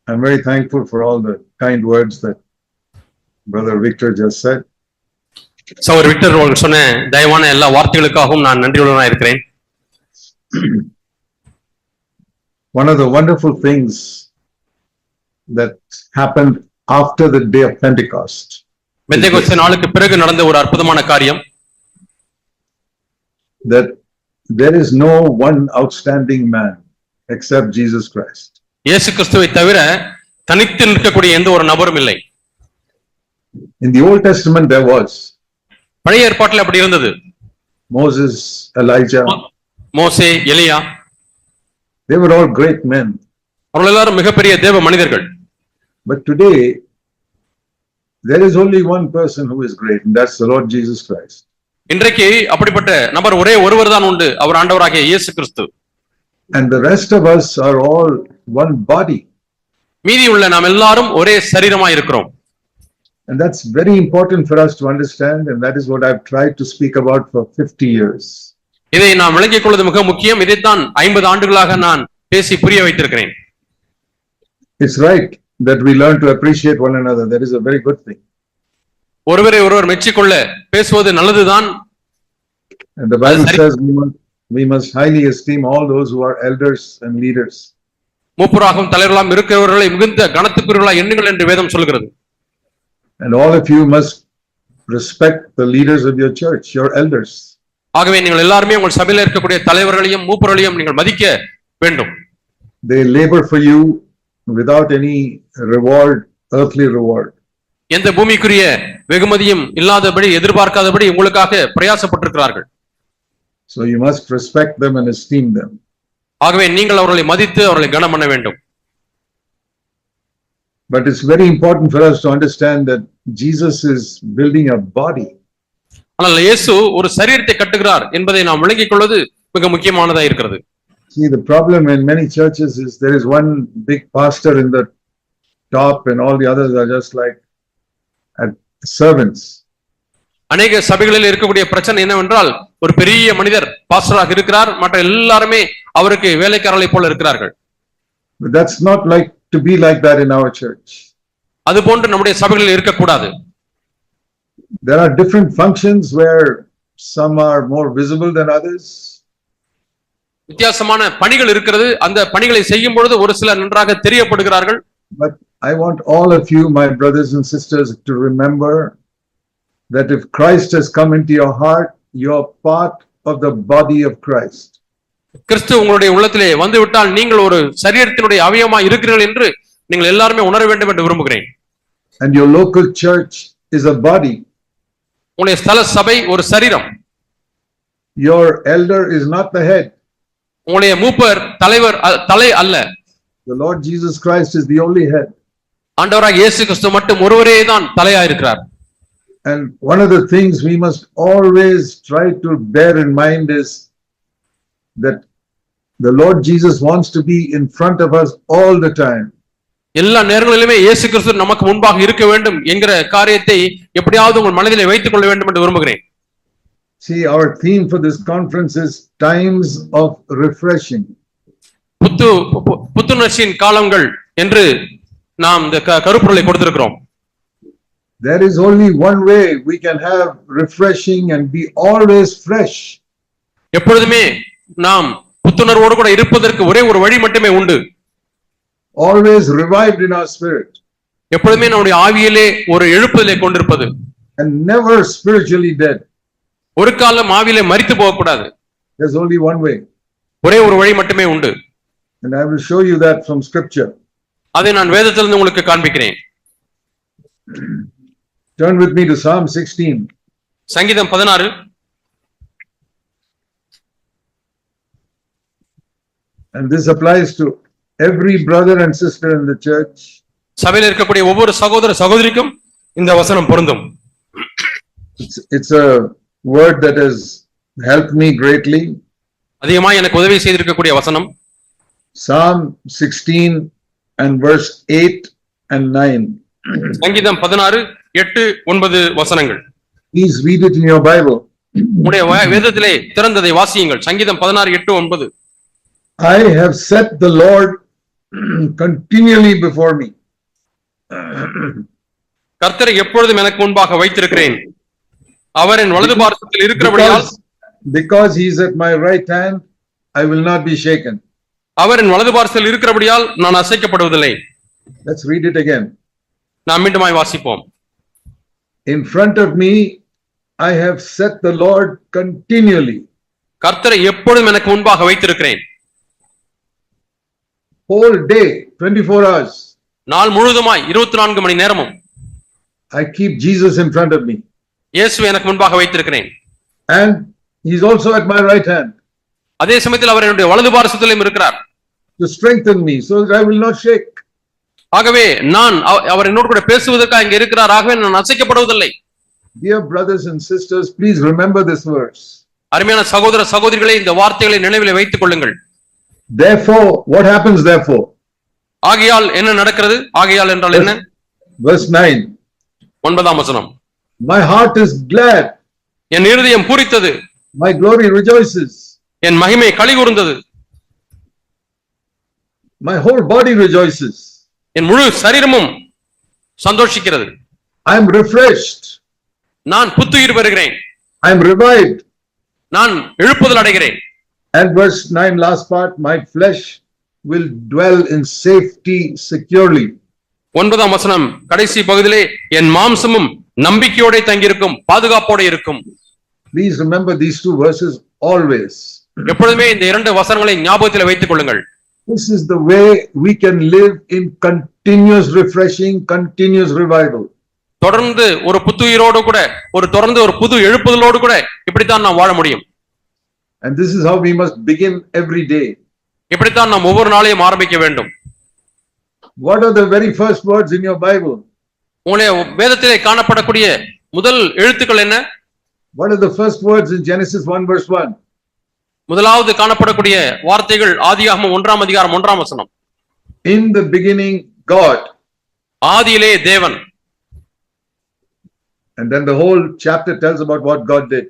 I'm very thankful for all the kind words that Brother Victor just said. சகோதரர் Victor அவர்கள் சொன்ன தயவான எல்லா வார்த்தைகளுக்காகவும் நான் நன்றியுள்ளவனாக இருக்கிறேன். One of the wonderful things that happened after the day of Pentecost. Pentecost நாளுக்கு பிறகு நடந்த ஒரு அற்புதமான காரியம், that there is no one outstanding man except Jesus Christ. இயேசு கிறிஸ்துவை தவிர தனித்து நிற்கக்கூடிய எந்த ஒரு நபரும் இல்லை. In the Old Testament there was. பழைய ஏற்பாட்டில் அப்படி இருந்தது. Moses, Elijah, மோசே, எலியா, they were all great men. அவர்கள் எல்லாரும் மிகப்பெரிய தேவ மனிதர்கள். But today there is only one person who is great, and that's the Lord Jesus Christ. இன்றைக்கு அப்படிப்பட்ட நபர் ஒரே ஒருவர் தான் உண்டு, அவர் ஆண்டவராகிய இயேசு கிறிஸ்து. And the rest of us are all one body. மீதி உள்ள நாம் எல்லாரும் ஒரே சரீரமாய் இருக்கிறோம். And that's very important for us to understand, and that is what I've tried to speak about for 50 years. இதை நாம் விளங்கிக் கொள்வது மிக முக்கியம். இதைத்தான் 50 ஆண்டுகளாக நான் பேசி புரிய வைத்திருக்கிறேன். It's right that we learn to appreciate one another. That is a very good thing. ஒருவரை ஒருவர் மெச்சிக்கொள்ள பேசுவது நல்லதுதான். And the Bible says we must highly esteem all those who are elders and leaders. மூப்பராகவும் தலைவர்களாகவும் இருக்கிறவர்களை மிகுந்த கனத்துக்குரியவர்களாய் எண்ணுங்கள் என்று வேதம் சொல்கிறது. And all of you must respect the leaders of your church, your elders. ஆகவே நீங்கள் எல்லாரும் உங்கள் சபையில் இருக்கக்கூடிய தலைவர்களையும் மூப்பர்களையும் நீங்கள் மதிக்க வேண்டும். They labor for you without any reward, earthly reward. எந்த பூமிக்குரிய வெகுமதியும் இல்லாதபடி எதிர்பார்க்காதபடி உங்களுக்காக பிரயாசப்பட்டிருக்கிறார்கள். So you must respect them and esteem them. ஆகவே நீங்கள் அவர்களை மதித்து அவர்களை கனம் பண்ண வேண்டும். But it's very important for us to understand that Jesus is building a body. ஆனால் இயேசு ஒரு சரீரத்தை கட்டுகிறார் என்பதை நாம் விளங்கிக் கொள்வது மிக முக்கியமானதா இருக்கிறது. See, the problem in many churches is there is one big pastor in the top and all the others are just like servants. அநேக சபைகளில் இருக்கக்கூடிய பிரச்சனை என்னவென்றால், ஒரு பெரிய மனிதர் பாஸ்டராக இருக்கிறார், மற்ற எல்லாருமே அவருக்கு வேலைக்காரர்களை போல இருக்கிறார்கள். But that's not like to be like that in our church. அது போன்று நம்முடைய சபைகளில் இருக்கக்கூடாது. There are different functions where some are more visible than others. வித்தியாசமான பணிகள் இருக்கிறது. அந்த பணிகளை செய்யும் பொழுது ஒரு சிலர் நன்றாக தெரியப்படுகிறார்கள். But I want all of you, my brothers and sisters, to remember that if Christ has come into your heart, you're part of the body of Christ. கிறிஸ்து உங்களுடைய உள்ளத்திலே வந்து விட்டால் நீங்கள் ஒரு சரீரத்தினுடைய அவயவமாய் இருக்கிறீர்கள் என்று நீங்கள் எல்லாருமே உணர வேண்டும் என்று விரும்புகிறேன். And your local church is a body. உங்களுடைய ஸ்தல சபை ஒரு சரீரம். Your elder is not the head. உங்களுடைய மூப்பர் தலைவர் தலை அல்ல. The Lord Jesus Christ is the only head. ஆண்டவராகிய இயேசு கிறிஸ்து மட்டும் ஒருவரே தான் தலையாய் இருக்கிறார். And one of the things we must always try to bear in mind is that the Lord Jesus wants to be in front of us all the time. எல்லா நேரங்களிலுமே இயேசு கிறிஸ்து நமக்கு முன்பாக இருக்க வேண்டும் என்கிற காரியத்தை எப்படியாவது உங்கள் மனதிலே வைத்துக் கொள்ள வேண்டும் என்று விரும்புகிறேன். See, our theme for this conference is times of refreshing. புத்துணர்ச்சியின் காலங்கள் என்று நாம் இந்த கருப்பொருளை கொடுத்திருக்கிறோம். There is only one way we can have refreshing and be always fresh. எப்பொழுதுமே நாம் புத்துணர்வோடு கூட இருப்பதற்கு ஒரே ஒரு வழி மட்டுமே உண்டு. Always revived in our spirit. எப்பொழுதுமே நம்முடைய ஆவியிலே ஒரு எழுப்புதலை கொண்டிருப்பது. And never spiritually dead. ஒரு காலம் ஆவியிலே மரித்து போகக்கூடாது. There's only one way. ஒரே ஒரு வழி மட்டுமே உண்டு. And I will show you that from scripture. அதை நான் வேதத்திலிருந்து உங்களுக்கு காண்பிக்கிறேன். Turn with me to Psalm 16. சங்கீதம் 16. And this applies to every brother and sister in the church. சபையில் இருக்கக்கூடிய ஒவ்வொரு சகோதர சகோதரிக்கும் இந்த வசனம் பொருந்தும். It's a word that has helped me greatly. அதிகமாக எனக்கு உதவி செய்திருக்கக்கூடிய வசனம். Psalm 16 and verse 8 and 9. சங்கீதம் 16, 8, 9 வசனங்கள். Please read it in your Bible. உங்களுடைய வேதத்திலே திறந்ததை வாசியுங்கள். சங்கீதம் 16, 8, 9. I have set the Lord continually before me. கர்த்தரை எப்பொழுதும் எனக்கு முன்பாக வைத்திருக்கிறேன். அவர் என் வலது பார்சத்தில் இருக்கிறபடியால் Because he is at my right hand, I will not be shaken. அவர் என் வலது பார்சத்தில் இருக்கிறபடியால் நான் அசைக்கப்படுவதில்லை. Let's read it again. நாம் மீண்டுமாய் வாசிப்போம். In front of me, I have set the Lord continually. கர்த்தரை எப்பொழுதும் எனக்கு முன்பாக வைத்திருக்கிறேன். Whole day, 24 hours. நாள் முழுதுமாய் 24 மணி நேரமும் I keep Jesus in front of me. இயேசுவை எனக்கு முன்பாக வைத்திருக்கிறேன். And he's also at my right hand. அதே சமயத்தில் அவர் என்னுடைய வலது பார்சத்திலும் இருக்கிறார். To strengthen me so that I will not shake. ஆகவே நான் அவர் என்னோடு கூட பேசுவதற்காக இங்க இருக்கிறார். ஆகவே நான் அசைக்கப்படுவதில்லை. Dear brothers and sisters, please remember this verse. அருமையான சகோதர சகோதரிகளே, இந்த வார்த்தைகளை நினைவிலே வைத்துக் கொள்ளுங்கள். Therefore, what happens therefore? ஆகையால் என்ன நடக்கிறது? ஆகையால் என்றால் என்ன? Verse 9. 9ஆம் வசனம். My heart is glad. என் இருதயம் பூரித்தது. My glory rejoices. என் மகிமை களிகூர்ந்தது. My whole body rejoices. என் முழு சரீரமும் சந்தோஷிக்கிறது. I am refreshed. நான் புத்துயிர் பெறுகிறேன். I am revived. நான் எழுப்புதல் அடைகிறேன். And verse 9, last part, my flesh will dwell in safety securely. 9ஆம் வசனம் கடைசி பகுதியிலே என் மாம்சமும் நம்பிக்கையோட தங்கியிருக்கும், பாதுகாப்போட இருக்கும். Please remember these two verses always. எப்பொழுதுமே இந்த இரண்டு வசனங்களை ஞாபகத்தில் வைத்துக் கொள்ளுங்கள். This is the way we can live in continuous refreshing, continuous revival. தொடர்ந்து ஒரு புத்துயிரோடு கூட தொடர்ந்து ஒரு புது எழுப்புதலோடு கூட இப்படித்தான் நாம் வாழ முடியும். And this is how we must begin every day. இப்படித்தான் நாம் ஒவ்வொரு நாளையும் ஆரம்பிக்க வேண்டும். What are the very first words in your Bible? உங்களுடைய வேதத்திலே காணப்படக்கூடிய முதல் எழுத்துக்கள் என்ன? What are the first words in Genesis 1 verse 1? முதலாவது காணப்படக்கூடிய வார்த்தைகள் ஆதியாகமம் 1ஆம் அதிகாரம் 1ஆம் வசனம். In the beginning, God. ஆதியிலே தேவன். And then the whole chapter tells about what God did.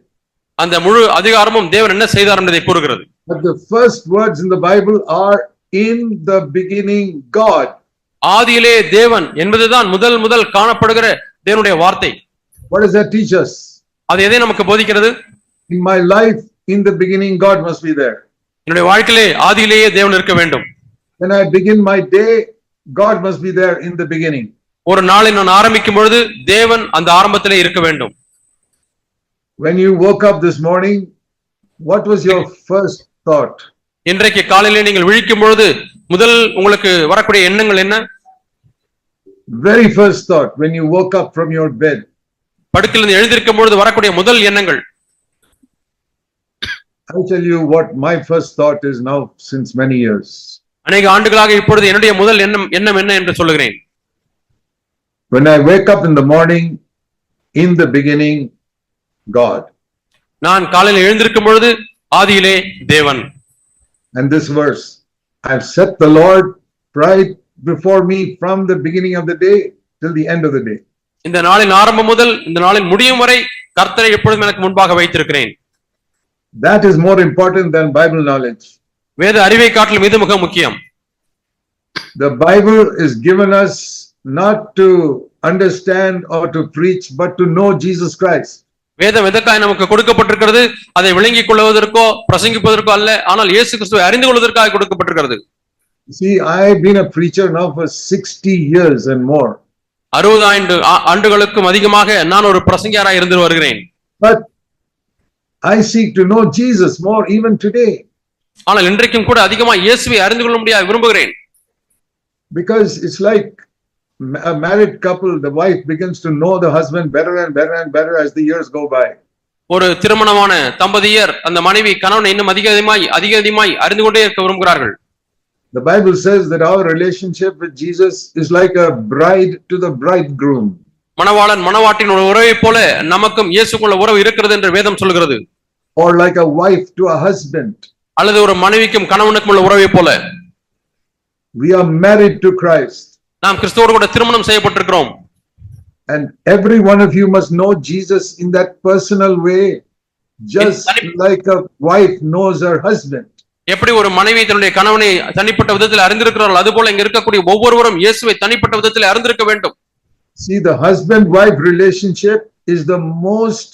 அந்த முழு அதிகாரமும் தேவன் என்ன செய்தார் என்பதை கூறுகிறது. But the first words in the Bible are in the beginning, God. ஆதியிலே தேவன் என்பதுதான் முதல் காணப்படுகிற தேவனுடைய வார்த்தை. What does that teach us? அது எதை நமக்கு போதிக்கிறது? In my life, in the beginning, God must be there. என்னுடைய வாழ்க்கையிலே ஆதியிலேயே தேவன் இருக்க வேண்டும். When I begin my day, God must be there in the beginning. ஒரு நாளை நான் ஆரம்பிக்கும் பொழுது தேவன் அந்த ஆரம்பத்திலே இருக்க வேண்டும். When you woke up this morning, what was your first thought? இன்றைக்கு காலையிலே நீங்கள் விழிக்கும் பொழுது முதல் உங்களுக்கு வரக்கூடிய எண்ணங்கள் என்ன? Very first thought when you woke up from your bed. படுக்கையிலிருந்து எழுந்திருக்கும் பொழுது வரக்கூடிய முதல் எண்ணங்கள். I'll tell you what my first thought is now since many years. அநேக ஆண்டுகளாக இப்பொழுது என்னுடைய முதல் எண்ணம் என்ன என்று சொல்லுகிறேன். When I wake up in the morning, in the beginning, God. நான் காலையில் எழுந்திருக்கும் பொழுது ஆதியிலே தேவன். And this verse, I've set the Lord right before me from the beginning of the day till the end of the day. இந்த நாளின் ஆரம்பம் முதல் இந்த நாளின் முடியும் வரை கர்த்தரை எப்பொழுதும் எனக்கு முன்பாக வைத்திருக்கிறேன். That is more important than Bible knowledge. வேத அறிவை காட்டிலும் இது மிக முக்கியம். The Bible is given us not to understand or to preach, but to know Jesus Christ. வேதம் எதற்காக நமக்கு கொடுக்கப்பட்டிருக்கிறது? அதை விளங்கிக் கொள்வதற்கோ பிரசங்கிப்பதற்கோ அல்ல, ஆனால் இயேசு கிறிஸ்துவை அறிந்து கொள்வதற்காக கொடுக்கப்பட்டிருக்கிறது. See, I've been a preacher now for 60 years and more. 60 ஆண்டுகளுக்கும் அதிகமாக நான் ஒரு பிரசங்கியாராக இருந்து வருகிறேன். But I seek to know Jesus more even today. ஆனால் இன்றைக்கும் கூட அதிகமாக இயேசுவை அறிந்து கொள்ள முடியாது விரும்புகிறேன். Because it's like a married couple, the wife begins to know the husband better and better and better as the years go by. ஒரு திருமணமான தம்பதியர் அந்த மனைவி கணவனை இன்னும் அதிகமாய் அறிந்து கொண்டே இருக்க விரும்புகிறார்கள். The Bible says that our relationship with Jesus is like a bride to the bridegroom. மணவாளன் மணவாட்டின் உறவை போல நமக்கும் இயேசுக்குள்ள உறவு இருக்கிறது என்று வேதம் சொல்கிறது. Or like a wife to a husband. அல்லது ஒரு மனைவிக்கும் கணவனுக்கும் உள்ள உறவை போல. We are married to Christ. நாம் கிறிஸ்துவோடு கூட திருமணம் செய்யப்பட்டிருக்கிறோம். And every one of you must know Jesus in that personal way, just like a wife knows her husband. எப்படி ஒரு மனைவி தன்னுடைய கணவனை தனிப்பட்ட விதத்தில் அறிந்திருக்கிறார்கள் அதுபோல இங்க இருக்கக்கூடிய ஒவ்வொருவரும் இயேசுவை தனிப்பட்ட விதத்தில் அறிந்திருக்க வேண்டும். See, the husband-wife relationship is the most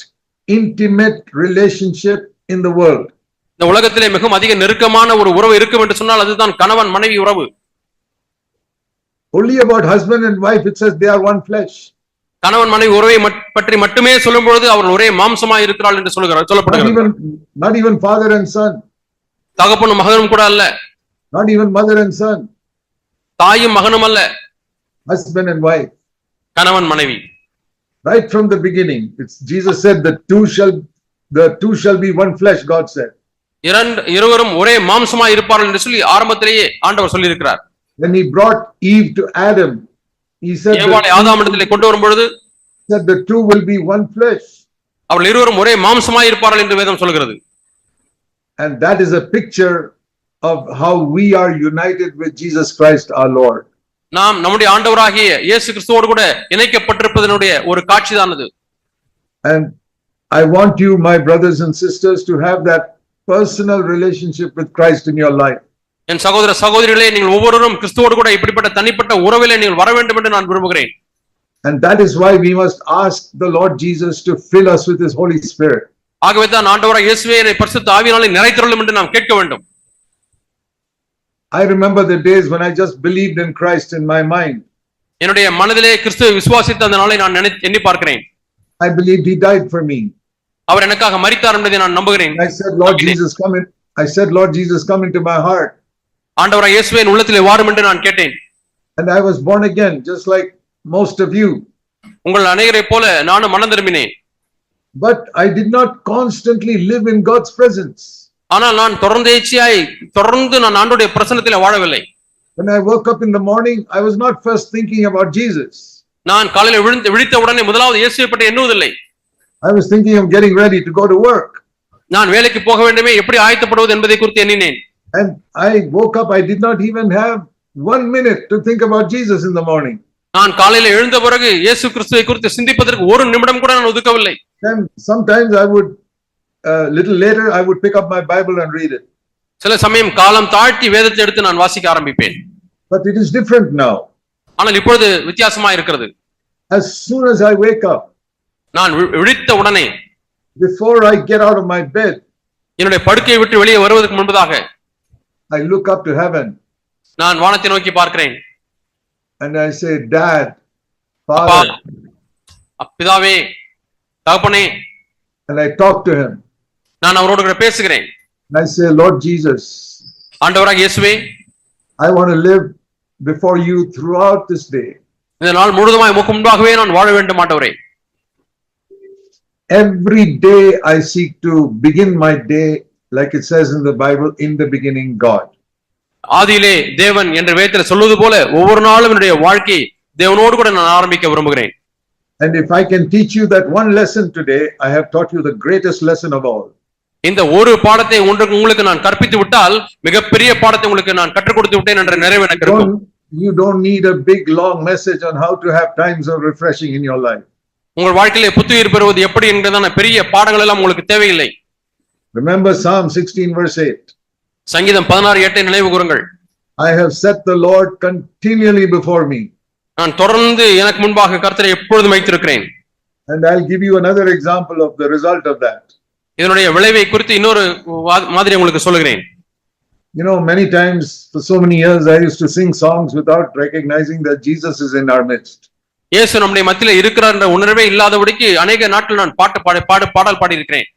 intimate relationship in the world. இந்த உலகத்திலே மிகவும் அதிக நெருக்கமான ஒரு உறவு இருக்கும் என்று சொன்னால் அதுதான் கணவன் மனைவி உறவு. Only about husband and wife it says they are one flesh. கணவன் மனைவி உறவை பற்றி மட்டுமே சொல்லும் பொழுது அவர்கள் ஒரே மாம்சமாய் இருக்கிறாள் என்று சொல்லப்படுகிறது. Not even father and son. தகப்பனும் மகனும் கூட அல்ல. Not even mother and son. தாயும் மகனும் அல்ல. Husband and wife. கணவன் மனைவி. Right from the beginning, Jesus said the two shall be one flesh, God said. இருவரும் ஒரே மாம்சமாய் இருப்பார்கள் என்று சொல்லி ஆரம்பத்திலேயே ஆண்டவர் சொல்லி இருக்கிறார். When he brought Eve to Adam, he said ஏவாளை ஆதாமிடத்திலே கொண்டு வரும் பொழுது said the two will be one flesh. அவர்கள் இருவரும் ஒரே மாம்சமாய் இருப்பார்கள் என்று வேதம் சொல்கிறது. And that is a picture of how we are united with Jesus Christ our Lord. நாம் நம்முடைய ஆண்டவராகிய இயேசு கிறிஸ்துவோடு கூட இணைக்கப்பட்டிருப்பதனுடைய ஒரு காட்சிதானது. And I want you, my brothers and sisters, to have that personal relationship with Christ in your life. என் சகோதர சகோதரிகளே, நீங்கள் ஒவ்வொருவரும் கிறிஸ்துவோடு கூட இப்படிப்பட்ட தனிப்பட்ட உறவிலே நீங்கள் வர வேண்டும் என்று நான் விரும்புகிறேன். And that is why we must ask the Lord Jesus to fill us with his Holy Spirit. ஆகவே தான் ஆண்டவராகிய இயேசுவே என்னை பரிசுத்த ஆவியினாலே நிறைத்தருளும் என்று நாம் கேட்க வேண்டும். I remember the days when I just believed in Christ in my mind. என்னுடைய மனதிலே கிறிஸ்துவை விசுவாசித்த அந்த நாளை நான் எண்ணி பார்க்கிறேன். I believed he died for me. அவர் எனக்காக மரித்தார் என்பதை நான் நம்புகிறேன். I said, Lord Jesus, come into my heart. ஆண்டவராகிய இயேசுவே என் உள்ளத்திலே வாரும் என்று நான் கேட்டேன். And I was born again, just like most of you. உங்கள் அநேகரைப் போல நானும் மனம் திரும்பினேன். But I did not constantly live in God's presence. ஆனால் நான் தொடர்ந்து நான் ஆண்டவருடைய பிரசன்னத்திலே வாழவில்லை. When I woke up in the morning, I was not first thinking about Jesus. நான் காலையில் விழித்த உடனே முதலாவது இயேசுவை பற்றி எண்ணுவதில்லை. I was thinking of getting ready to go to work. நான் வேலைக்கு போக வேண்டுமே, எப்படி ஆயத்தப்படுவது என்பதை குறித்து எண்ணினேன். And I woke up, I did not even have 1 minute to think about Jesus in the morning. நான் காலையில எழுந்த பிறகு இயேசு கிறிஸ்துவை குறித்து சிந்திப்பதற்கு ஒரு நிமிடம் கூட நான் ஒதுக்கவில்லை. Then sometimes I would little later I would pick up my Bible and read it. சில சமயம் காலம் தாழ்த்தி வேதத்தை எடுத்து நான் வாசிக்க ஆரம்பிப்பேன். But it is different now. ஆனால் இப்பொழுது வித்தியாசமா இருக்கிறது. As soon as I wake up, நான் விழித்த உடனே, before I get out of my bed, என்னுடைய படுக்கையை விட்டு வெளியே வருவதற்கு முன்பதாக I look up to heaven. நான் வானத்தை நோக்கி பார்க்கிறேன். And I say, Dad, Father. பிதாவே, தகப்பனே. And I talk to him. நான் அவரோடு கூட பேசுகிறேன். And I say, Lord Jesus, ஆண்டவராகிய இயேசுவே, I want to live before you throughout this day. இந்த நாள் முழுவதுமாய் உமக்கு முன்பாகவே நான் வாழ வேண்டும் ஆண்டவரே. Every day I seek to begin my day like it says in the Bible, in the beginning God. ஆதியிலே தேவன் என்ற வேதத்தில் சொல்வது போல ஒவ்வொரு நாளும் என்னுடைய வாழ்க்கை தேவனோடு கூட நான் ஆரம்பிக்க விரும்புகிறேன். And if I can teach you that one lesson today, I have taught you the greatest lesson of all. இந்த ஒரு பாடத்தை உங்களுக்கு நான் கற்பித்து விட்டால் மிகப்பெரிய பாடத்தை உங்களுக்கு நான் கற்றுக் கொடுத்து விட்டேன் என்ற நிறைவு எனக்கு இருக்கும். You don't need a big long message on how to have times of refreshing in your life. உங்கள் வாழ்க்கையிலே புத்துயிர் பெறுவது எப்படி என்கிறதான பெரிய பாடங்கள் எல்லாம் உங்களுக்கு தேவையில்லை. Remember Psalm 16 verse 8. சங்கீதம் 16:8 நினைவு கூறுங்கள். I have set the Lord continually before me. நான் தொடர்ந்து எனக்கு முன்பாக கர்த்தரை எப்பொழுதும் வைத்திருக்கிறேன். And I'll give you another example of the result of that. இதனுடைய விளைவை குறித்து இன்னொரு மாதிரி உங்களுக்கு சொல்கிறேன். You know, many times for so many years I used to sing songs without recognizing that Jesus is in our midst. இயேசு நம்முடைய மத்தியிலே இருக்கிறார் என்ற உணர்வே இல்லாதபடிக்கு அநேக நாட்கள் நான் பாடல் பாடி இருக்கிறேன்.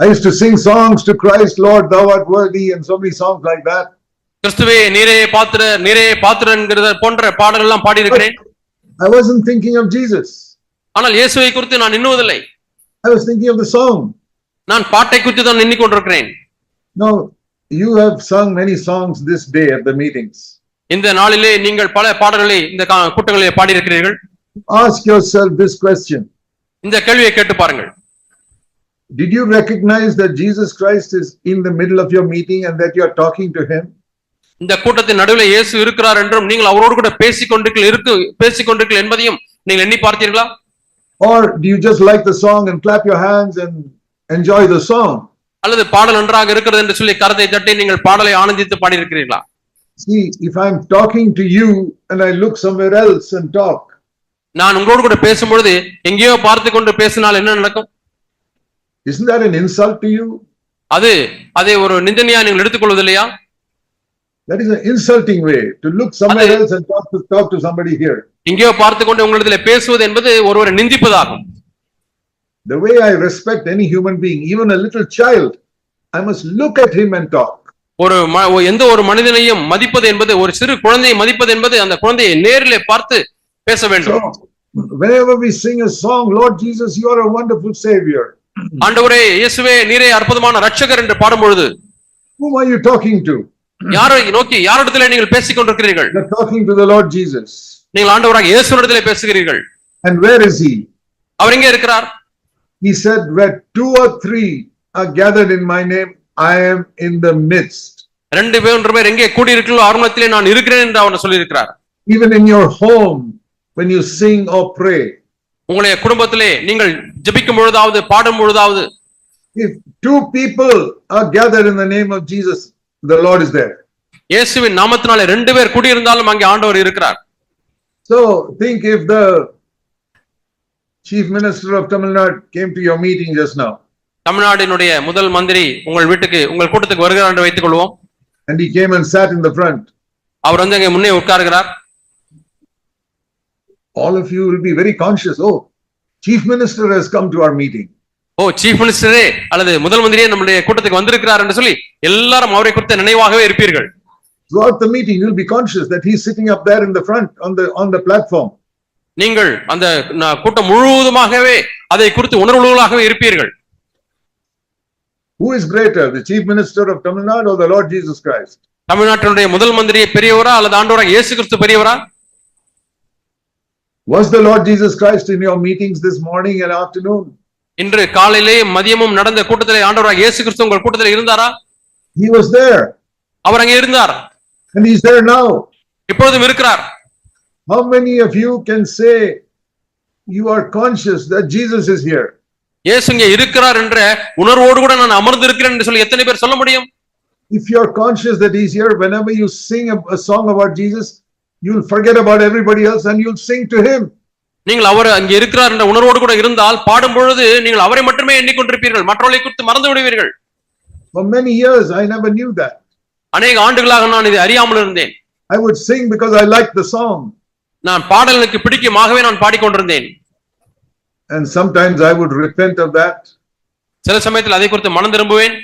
I used to sing songs to Christ, Lord, thou art worthy, and so many songs like that. கிறிஸ்துவே நீரே பாத்திர என்கிற போன்ற பாடல்கள் எல்லாம் பாடி இருக்கிறேன். I wasn't thinking of Jesus. ஆனால் இயேசுவை குறித்து நான் எண்ணுவதில்லை. I was thinking of the song. நான் பாட்டை குறித்து தான் எண்ணிக்கொண்டிருக்கிறேன். No, you have sung many songs this day at the meetings. இந்த நாளிலே நீங்கள் பல பாடல்களை இந்த கூட்டங்களிலே பாடி இருக்கிறீர்கள். Ask yourself this question. இந்த கேள்வியை கேட்டு பாருங்கள். Did you recognize that Jesus Christ is in the middle of your meeting and that you are talking to him? இந்த கூட்டத்தின் நடுவில் இயேசு இருக்கிறார் என்றும் நீங்கள் அவரோடு கூட பேசிக்கொண்டிருக்கிறீர்கள் என்பதையும் நீங்கள் எண்ணி பார்த்தீர்களா? Or do you just like the song and clap your hands and enjoy the song? அல்லது பாடல் நன்றாக இருக்கிறது என்று சொல்லி கரத்தை தட்டி நீங்கள் பாடலை ஆனந்தித்து பாடியிருக்கிறீர்களா? See, if I'm talking to you and I look somewhere else and talk, நான் உங்களோடு கூட பேசும்பொழுது எங்கேயோ பார்த்து கொண்டு பேசினால் என்ன நடக்கும்? isn't that an insult to you? அதை ஒரு நிந்தனையா நீங்கள் எடுத்துக்கொள்வது இல்லையா? That is an insulting way to look somewhere else and talk to somebody here. எங்கேயோ பார்த்து கொண்டு உங்களிடத்தில் பேசுவது என்பது ஒருவரை நிந்திப்பதாகும். The way I respect any human being, even a little child, I must look at him and talk. எந்த ஒரு மனிதனையும் மதிப்பது என்பது, ஒரு சிறு குழந்தையை மதிப்பது என்பது அந்த குழந்தையை நேரிலே பார்த்து பேச வேண்டும். So, whenever we sing a song, Lord Jesus, you are a wonderful savior. ஆண்டவரே இயேசுவே நீரே அற்புதமான இரட்சகர் என்று பாடும்பொழுது whom are you talking to? யாரை நோக்கி யாரிடத்திலே நீங்கள் பேசிக் கொண்டிருக்கிறீர்கள்? You are talking to the Lord Jesus. நீங்கள் ஆண்டவராக இயேசுவிடத்திலே பேசுகிறீர்கள். And where is he? அவர் எங்கே இருக்கிறார்? He said, where 2 or 3 are gathered in my name, I am in the midst. 2 பேர் எங்கே கூடி இருக்கிறீர்களோ ஆரம்பத்திலே நான் இருக்கிறேன் என்று அவர் சொல்லி இருக்கிறார். Even in your home, when you sing or pray, உங்களுடைய குடும்பத்திலே நீங்கள் ஜெபிக்கும் பொழுதாவது பாடும் பொழுதாவது, if 2 people are gathered in the name of Jesus, the Lord is there. இயேசுவின் நாமத்தினாலே 2 பேர் கூடி இருந்தாலும் அங்கே ஆண்டவர் இருக்கிறார். So think if the chief minister of Tamil Nadu came to your meeting just now, தமிழ்நாட்டினுடைய முதல் மந்திரி உங்கள் வீட்டுக்கு உங்கள் கூட்டத்துக்கு வருகிறார் என்று வைத்துக் கொள்வோம். and he came and sat in the front, அவர் அங்கே முன்னே உட்கார்கிறார். all of you will be very conscious. Oh, chief minister has come to our meeting. Chief மினிஸ்டரே அல்லது முதல் மந்திரியே நம்முடைய கூட்டத்துக்கு வந்திருக்கிறார் என்று சொல்லி எல்லாரும் அவரை குறித்த நினைவாகவே இருப்பீர்கள். Throughout the meeting, you'll be conscious that he's sitting up there in the front on the platform. நீங்கள் அந்த கூட்டம் முழுவதுமாகவே அதை குறித்து உணர்வுள்ளவர்களாகவே இருப்பீர்கள். Who is greater, the chief minister of Tamil Nadu or the Lord Jesus Christ? தமிழ்நாட்டினுடைய முதல் மந்திரியே பெரியவரா அல்லது ஆண்டவராக இயேசு கிறிஸ்து பெரியவரா? Was the Lord Jesus Christ in your meetings this morning and afternoon? இன்று காலையிலே மதியமும் நடந்த கூட்டத்திலே ஆண்டவராக இயேசு கிறிஸ்து உங்கள் கூட்டத்தில் இருந்தாரா? He was there. அவர் அங்கே இருந்தார். And he's there now. இப்பொழுதும் இருக்கிறார். How many of you can say you are conscious that Jesus is here? இயேசு இங்கே இருக்கிறார் என்ற உணர்வோடு கூட நான் அமர்ந்து இருக்கிறேன் என்று சொல்லி எத்தனை பேர் சொல்ல முடியும்? If you are conscious that he's here, whenever you sing a song about Jesus, you'll forget about everybody else and you'll sing to him. நீங்கள் அவர் அங்கே இருக்கிறார் என்ற உணர்வோடு கூட இருந்தால் பாடும் பொழுது நீங்கள் அவரை மட்டுமே எண்ணிக்கொண்டிருப்பீர்கள், மற்றவர்களை குறித்து மறந்து விடுவீர்கள். For many years I never knew that. அநேக ஆண்டுகளாக நான் இதை அறியாமல் இருந்தேன். I would sing because I liked the song. நான் பாடல் எனக்கு பிடிக்குமாகவே நான் பாடிக்கொண்டிருந்தேன். And sometimes I would repent of that. சில சமயத்தில் அதை குறித்து மனம் திரும்புவேன்.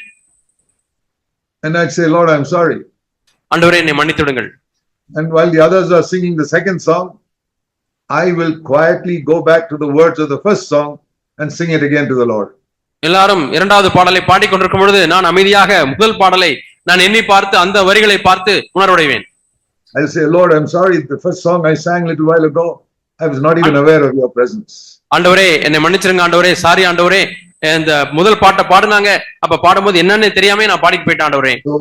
And I'd say, Lord, I'm sorry. ஆண்டவரே என்னை மன்னித்து விடுங்கள். And while the others are singing the second song, I will quietly go back to the words of the first song and sing it again to the Lord. எல்லாரும் இரண்டாவது பாடலை பாடிக்கொண்டிருக்கும் பொழுது நான் அமைதியாக முதல் பாடலை நான் எண்ணி பார்த்து அந்த வரிகளை பார்த்து உணர்வடைவேன். I'll say, Lord, I'm sorry. The first song I sang a little while ago, I was not even aware of your presence. ஆண்டவரே என்னை மன்னிச்சிருங்க ஆண்டவரே, சாரி ஆண்டவரே, இந்த முதல் பாட்டை பாடுனாங்க, அப்ப பாடும்போது என்னன்னு தெரியாம நான் பாடிட்டு போயிட்டேன் ஆண்டவரே. So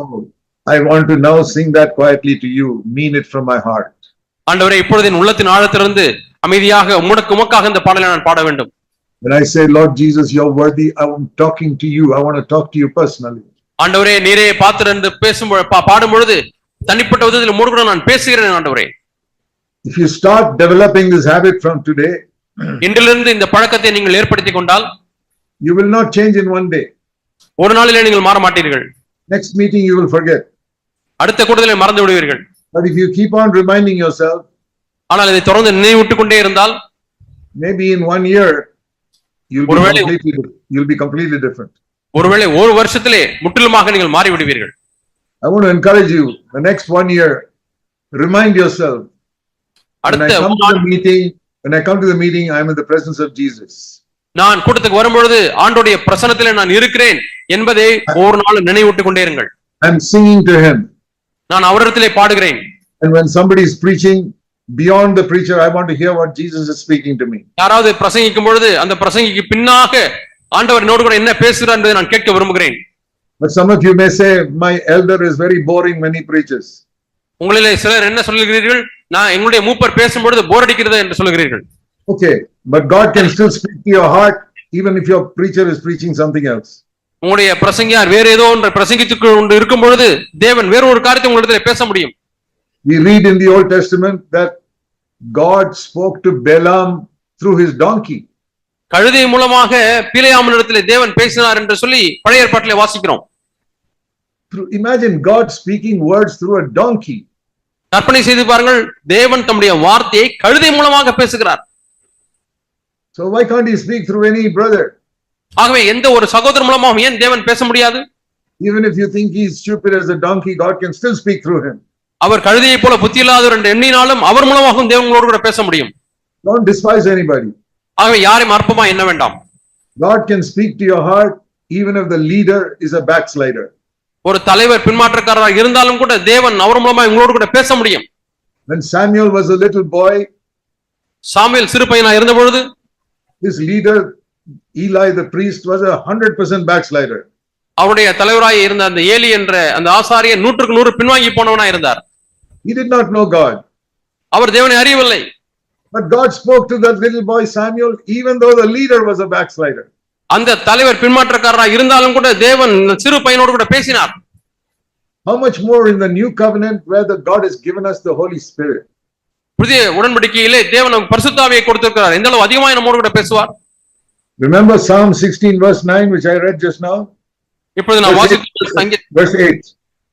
I want to now sing that quietly to you, mean it from my heart. ஆண்டவரே இப்பொழுது என் உள்ளத்தின் ஆழத்திலிருந்து அமைதியாக உமக்காக இந்த பாடலை நான் பாட வேண்டும். When I say, Lord Jesus, you're worthy, I'm talking to you. I want to talk to you personally. ஆண்டவரே நீரே பாத்திரம் என்று பாடும் பொழுது தனிப்பட்ட விதத்தில் உம்மோடு கூட நான் பேசுகிறேன் ஆண்டவரே. If you start developing this habit from today, இன்றிலிருந்து இந்த பழக்கத்தை நீங்கள் ஏற்படுத்திக் கொண்டால் you will not change in one day. ஒரு நாளிலே நீங்கள் மாற மாட்டீர்கள். Next meeting you will forget. அடுத்த கூட்டத்திலே மறந்து விடுவீர்கள். But if you keep on reminding yourself, ஆனால் இதை தொடர்ந்து நினைவூட்டிக் கொண்டே இருந்தால் maybe in 1 year you'll be completely different. ஒருவேளை ஒரு வருஷத்திலே முற்றிலுமாக நீங்கள் மாறி விடுவீர்கள். I want to encourage you, the next 1 year, remind yourself, when I come to the meeting, I am in the presence of Jesus. நான் கூட்டத்துக்கு வரும்பொழுது ஆண்டோடைய பிரசன்னத்திலே நான் இருக்கிறேன் என்பதை ஒவ்வொரு நாளும் நினைவூட்டிக் கொண்டே இருங்கள். I am singing to him. நான் அவரிடத்திலே பாடுகிறேன். And when somebody is preaching, beyond the preacher, I want to hear what Jesus is speaking to me. யாராவது பிரசங்கிக்கும் பொழுது அந்த பிரசங்கிக்கு பின்னாக ஆண்டவர் என்னோடு கூட என்ன பேசுகிறார் என்பதை நான் கேட்க விரும்புகிறேன். But some of you may say, my elder is very boring when he preaches. உங்களிலே சிலர் என்ன சொல்கிறீர்கள், நான் எங்களுடைய மூப்பர் பேசும் பொழுது போர் அடிக்கிறது என்று சொல்கிறீர்கள். Okay, but God can still speak to your heart even if your preacher is preaching something else. உங்களுடைய பிரசங்கியார் வேற ஏதோ ஒன்று பிரசங்கித்துக் கொண்டு இருக்கும் பொழுது தேவன் வேற ஒரு காரியத்தை உங்களிடத்தில் பேச முடியும். We read in the Old Testament that God spoke to Balaam through his donkey. கழுதை மூலமாக பிலேயாமினிடத்திலே தேவன் பேசினார் என்று சொல்லி பழைய ஏற்பாட்டிலே வாசிக்கிறோம். Imagine God speaking words through a donkey. கற்பனை செய்து பாருங்கள், தேவன் தம்முடைய வார்த்தையை கழுதை மூலமாக பேசுகிறார். So why can't he speak through any brother? ஆகவே எந்த ஒரு சகோதரர் மூலமாக ஏன் தேவன் பேச முடியாது? Even if you think he is stupid as a donkey, God can still speak through him. அவர் கழுதையை போல புத்தி இல்லாதவர் என்று எண்ணினாலும் அவர் மூலமாகவும் தேவனோடு கூட பேச முடியும். Don't despise anybody. ஆகவே யாரையும் அற்பமா எண்ண வேண்டாம். God can speak to your heart even if the leader is a backslider. ஒரு தலைவர் பின்மாற்றக்காரராக இருந்தாலும் கூட தேவன் அவர் மூலமா உங்களோடு கூட பேச முடியும். When Samuel was a little boy, Samuel சிறு பையனா இருந்த பொழுது his leader Eli the priest was 100% backslider. அவருடைய தலைவராய் இருந்த அந்த ஏலி என்ற அந்த ஆசாரியர் 100% பின்வாங்கி போனவனா இருந்தார். He did not know God. அவர் தேவனை அறியவில்லை. But God spoke to that little boy Samuel even though the leader was a backslider. அந்த தலைவர் பின்மாற்றக்காரராக இருந்தாலும் கூட தேவன் சிறு பையனோடு கூட பேசினார். How much more in the new covenant where the God has given us the Holy Spirit. புதிய உடன்படிக்கையிலே தேவன் நமக்கு பரிசுத்த ஆவியை கொடுத்திருக்கிறார். எந்த அளவு அதிகமாக நம்மோடு கூட பேசுவார். Remember Psalm 16 verse 9 which I read just now? இப்பொழுது நான் வாசித்த verse 8.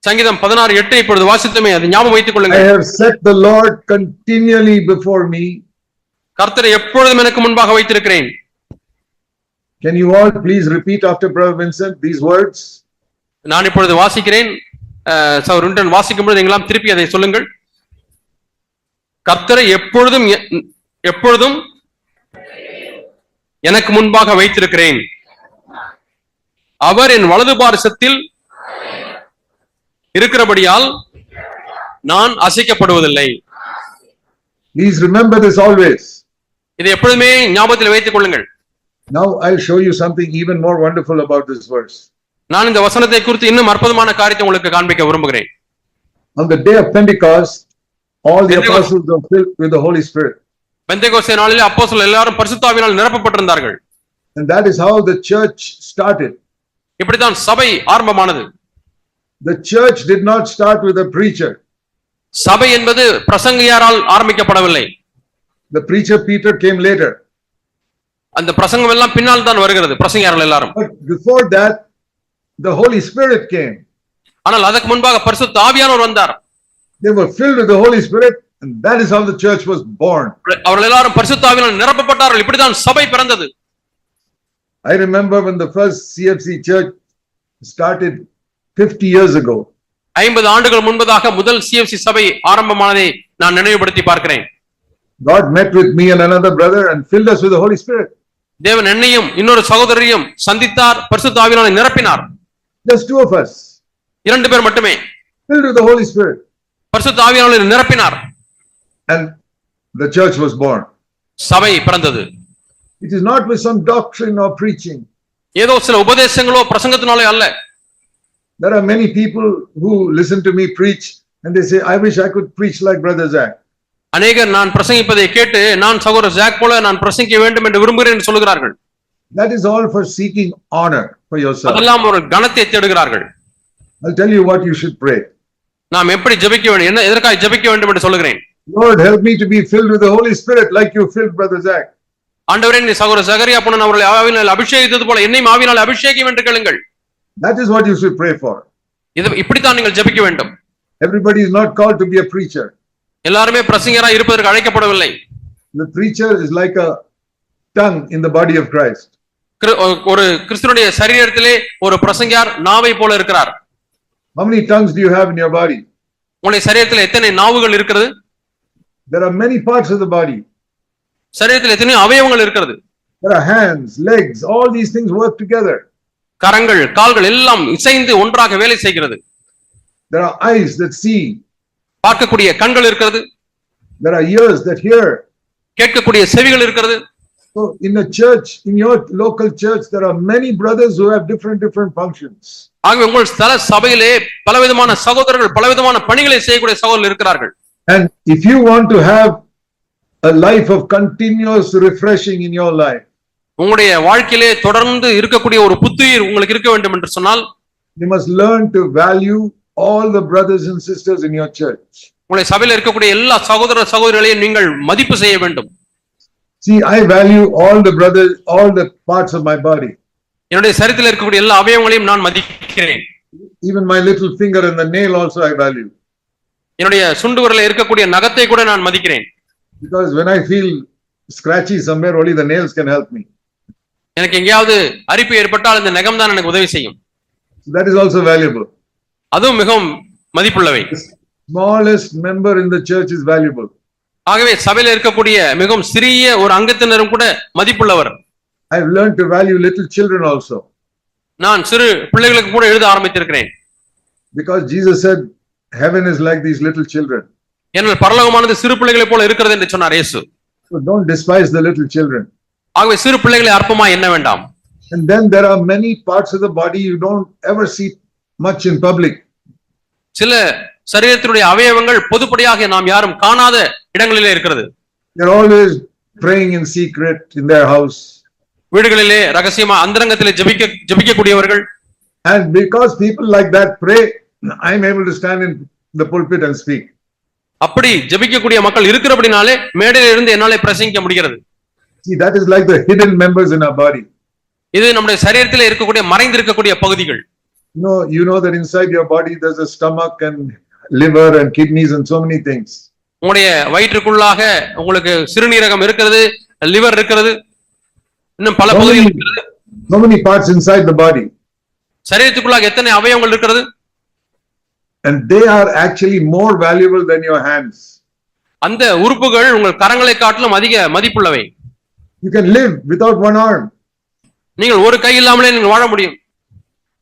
சங்கீதம் 16:8 இப்பொழுது வாசித்தமே, அதை ஞாபகம் வைத்துக் I கொள்ளுங்கள். have set the Lord continually before me. கர்த்தரை எப்பொழுதும் எனக்கு முன்பாக வைத்திருக்கிறேன். Can you all please repeat after Brother Vincent these words? நான் இப்பொழுது வாசிக்கிறேன். சகோதரர் வின்டன் வாசிக்கும் பொழுது நீங்களாம் திருப்பி அதை சொல்லுங்கள். கர்த்தரை எப்பொழுதும் எனக்கு முன்பாக வைத்திருக்கிறேன். அவர் என் வலது பார்சத்தில் இருக்கிறபடியால் நான் அசைக்கப்படுவதில்லை. Please remember this always. இதை எப்பொழுதுமே ஞாபகத்தில் வைத்துக் கொள்ளுங்கள். Now I'll show you something even more wonderful about this verse. நான் இந்த வசனத்தை குறித்து இன்னும் அற்புதமான காரியத்தை உங்களுக்கு காண்பிக்க விரும்புகிறேன். On the day of Pentecost, all the apostles were filled with the Holy Spirit. பெந்தெகோஸ்தே நாளிலே அப்போஸ்தலர்கள் எல்லாரும் பரிசுத்த ஆவியினால் நிரப்பப்பட்டிருந்தார்கள். And that is how the church started. இப்படித்தான் சபை ஆரம்பமானது. The church did not start with a preacher. சபை என்பது பிரசங்கியாரால் ஆரம்பிக்கப்படவில்லை. The preacher Peter came later. அந்த பிரசங்கம் எல்லாம் பின்னால் தான் வருகிறது, பிரசங்கியார்கள் எல்லாரும். But before that, the Holy Spirit came. ஆனால் அதற்கு முன்பாக பரிசுத்த ஆவியானவர் வந்தார். They were filled with the Holy Spirit, and that is how the church was born. அவர்கள் எல்லாரும் பரிசுத்த ஆவியால் நிரப்பப்பட்டார்கள். இப்படித்தான் சபை பிறந்தது. I remember when the first CFC church started 50 years ago. 50 ஆண்டுகள் முன்பதாக முதல் CFC சபை ஆரம்பமானதை நான் நினைவுபடுத்தி பார்க்கிறேன். God met with me and another brother and filled us with the Holy Spirit. தேவன் என்னையும் இன்னொரு சகோதரரையும் சந்தித்தார், பரிசுத்த ஆவியால் நிரப்பினார். Just two of us. 2 பேர் மட்டுமே. Filled with the Holy Spirit. பரிசுத்த ஆவியால் நிரப்பினார். And the church was born. சபை பிறந்தது. It is not with some doctrine or preaching. ஏதோ சில உபதேசங்களோ பிரசங்கத்தினாலே அல்ல. There are many people who listen to me preach and they say, I wish I could preach like Brother Zach. அநேகர் நான் பிரசங்கிப்பதை கேட்டு நான் சகோதரர் ஜாக் போல நான் பிரசங்கிக்க வேண்டும் என்று விரும்புகிறேன் என்று சொல்கிறார்கள். That is all for seeking honor for yourself. அதெல்லாம் ஒரு கனத்தை தேடுகிறார்கள். I'll tell you what you should pray. நாம் எப்படி ஜெபிக்க வேண்டும், என்ன எதற்காக ஜெபிக்க வேண்டும் என்று சொல்கிறேன். Lord, help me to be filled with the Holy Spirit like you filled Brother Zach. ஆண்டவரே, நீ சகோதரர் சகரியா போன அவர்களை ஆவியினால் அபிஷேகித்தது போல என்னையும் ஆவியினால் அபிஷேகம் என்று கேளுங்கள். That is what you should pray for. இப்படித்தான் நீங்கள் ஜெபிக்க வேண்டும். Everybody is not called to be a preacher. எல்லாருமே பிரசங்கியராய் இருப்பதற்கு அழைக்கப்படவில்லை. The preacher is like a tongue in the body of Christ. ஒரு கிறிஸ்துவினுடைய சரீரத்திலே ஒரு பிரசங்கியார் நாவை போல இருக்கிறார். How many tongues do you have in your body? உங்களுடைய சரீரத்தில் எத்தனை நாவுகள் இருக்கிறது? There are many parts of the body. சரீரத்தில் எத்தனை அவயவங்கள் இருக்கிறது? There are hands, legs, all these things work together. கரங்கள், கால்கள் எல்லாம் இசைந்து ஒன்றாக வேலை செய்கிறது. There are eyes that see. பார்க்கக்கூடிய கண்கள் இருக்கிறது. There are ears that hear. கேட்கக்கூடிய செவிகள் இருக்கிறது. So in a church, in your local church, there are many brothers who have different functions. ஆகவே உங்கள் ஸ்தல சபையிலே பலவிதமான சகோதரர்கள் பலவிதமான பணிகளை செய்யக்கூடிய சகோதரர்கள் இருக்கிறார்கள். And if you want to have a life of continuous refreshing in your life, உங்களுடைய வாழ்க்கையிலே தொடர்ந்து இருக்கக்கூடிய ஒரு புத்துயிர் உங்களுக்கு இருக்க வேண்டும் என்று சொன்னால் you must learn to value all the brothers and sisters in your church. உங்களுடைய சபையில் இருக்கக்கூடிய எல்லா சகோதர சகோதரிகளையும் நீங்கள் மதிப்பு செய்ய வேண்டும். See, I value all the brothers, all the parts of my body. என்னுடைய சரீரத்தில் இருக்கக்கூடிய எல்லா அவயவங்களையும் நான் மதிக்கிறேன். Even my little finger and the nail also I value. என்னுடைய சுண்டு விரலில் இருக்கக்கூடிய நகத்தை கூட நான் மதிக்கிறேன். Because when I feel scratchy somewhere, only the nails can help me. எனக்கு எங்கேயாவது அரிப்பு ஏற்பட்டால் இந்த நகம் தான் எனக்கு உதவி செய்யும். That is also valuable. அதுவும் மிகவும் மதிப்புள்ளவை. The smallest member in the church is valuable. ஆகவே சபையில் இருக்கக்கூடிய மிகவும் சிறிய ஒரு அங்கத்தினரும் கூட மதிப்புள்ளவர். I have learned to value little children also. நான் சிறு பிள்ளைகளுக்கு கூட எழுத ஆரம்பித்திருக்கிறேன். Because Jesus said, heaven is like these little children. ஏனென்றால் பரலோகமானது சிறு பிள்ளைகளைப் போல இருக்கிறது என்று சொன்னார் இயேசு. So don't despise the little children. ஆகவே சிறு பிள்ளைகளை அற்பமா எண்ண வேண்டாம். And then there are many parts of the body you don't ever see much in public. சில சரீரத்தினுடைய அவயவங்கள் பொதுப்படியாக நாம் யாரும் காணாத இடங்களிலே இருக்கிறது. They're always praying in secret in their house. வீடுகளிலே ரகசியமா அந்தரங்கத்திலே ஜெபிக்கக்கூடியவர்கள். And because people like that pray, I'm able to stand in the pulpit and speak. அப்படி ஜெபிக்கக்கூடிய மக்கள் இருக்கிறபடினாலே மேடையில இருந்து என்னாலே பிரசங்கிக்க முடிகிறது. See, that is like the hidden members in our body. இது நம்முடைய சரீரத்திலே இருக்கக்கூடிய மறைந்திருக்கக்கூடிய பகுதிகள். You know that inside your body there's a stomach and liver and kidneys and so many things. உங்களுடைய வயிற்றுக்குள்ளாக உங்களுக்கு சிறுநீரகம் இருக்கிறது, லிவர் இருக்கிறது, இன்னும் பல பகுதிகள் இருக்கிறது. So many parts inside the body. சரீரத்துக்குள்ளாக எத்தனை அவயவங்கள் இருக்கிறது? And they are actually more valuable than your hands. அந்த உறுப்புகள் உங்கள் கரங்களை காட்டிலும் அதிக மதிப்புள்ளவை. You can live without one arm. நீங்கள் ஒரு கை இல்லாமலே நீங்கள் வாழ முடியும்.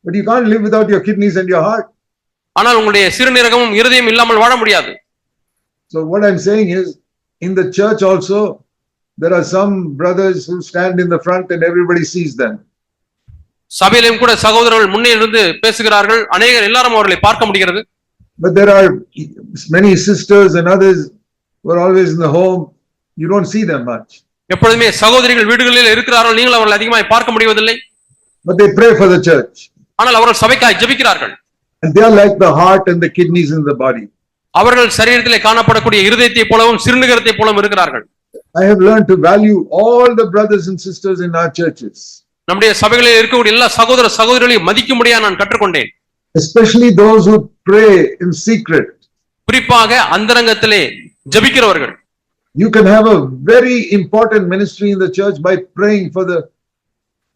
But you can't live without your kidneys and your heart. ஆனால் உங்களுடைய சிறுநீரகமும் இருதயம் இல்லாமல் வாழ முடியாது. So what I'm saying is, in the church also, there are some brothers who stand in the front and everybody sees them. சபையிலும் கூட சகோதரர்கள் முன்னே இருந்து பேசுகிறார்கள், அநேகர் எல்லாரும் அவர்களை பார்க்க முடிகிறது. But there are many sisters and others who are always in the home. You don't see them much. எப்பொழுதுமே சகோதரிகள் வீடுகளில் இருக்கிறார்கள், நீங்கள் அவர்களை அதிகமாக பார்க்க முடிவதில்லை. But they pray for the church. ஆனால் அவர்கள் சபைக்காய் ஜெபிக்கிறார்கள். And they are like the heart and the kidneys in the body. அவர்கள் சரீரத்திலே காணப்படக்கூடிய இருதயத்தை போலவும் சிறுநீரகத்தை போலவும் இருக்கிறார்கள். I have learned to value all the brothers and sisters in our churches. நம்முடைய சபைகளில் இருக்கக்கூடிய எல்லா சகோதர சகோதரிகளையும் மதிக்கும்படியா நான் கற்றுக்கொண்டேன். Especially those who pray in secret. குறிப்பாக அந்தரங்கத்திலே ஜெபிக்கிறவர்கள். You can have a very important ministry in the church by praying for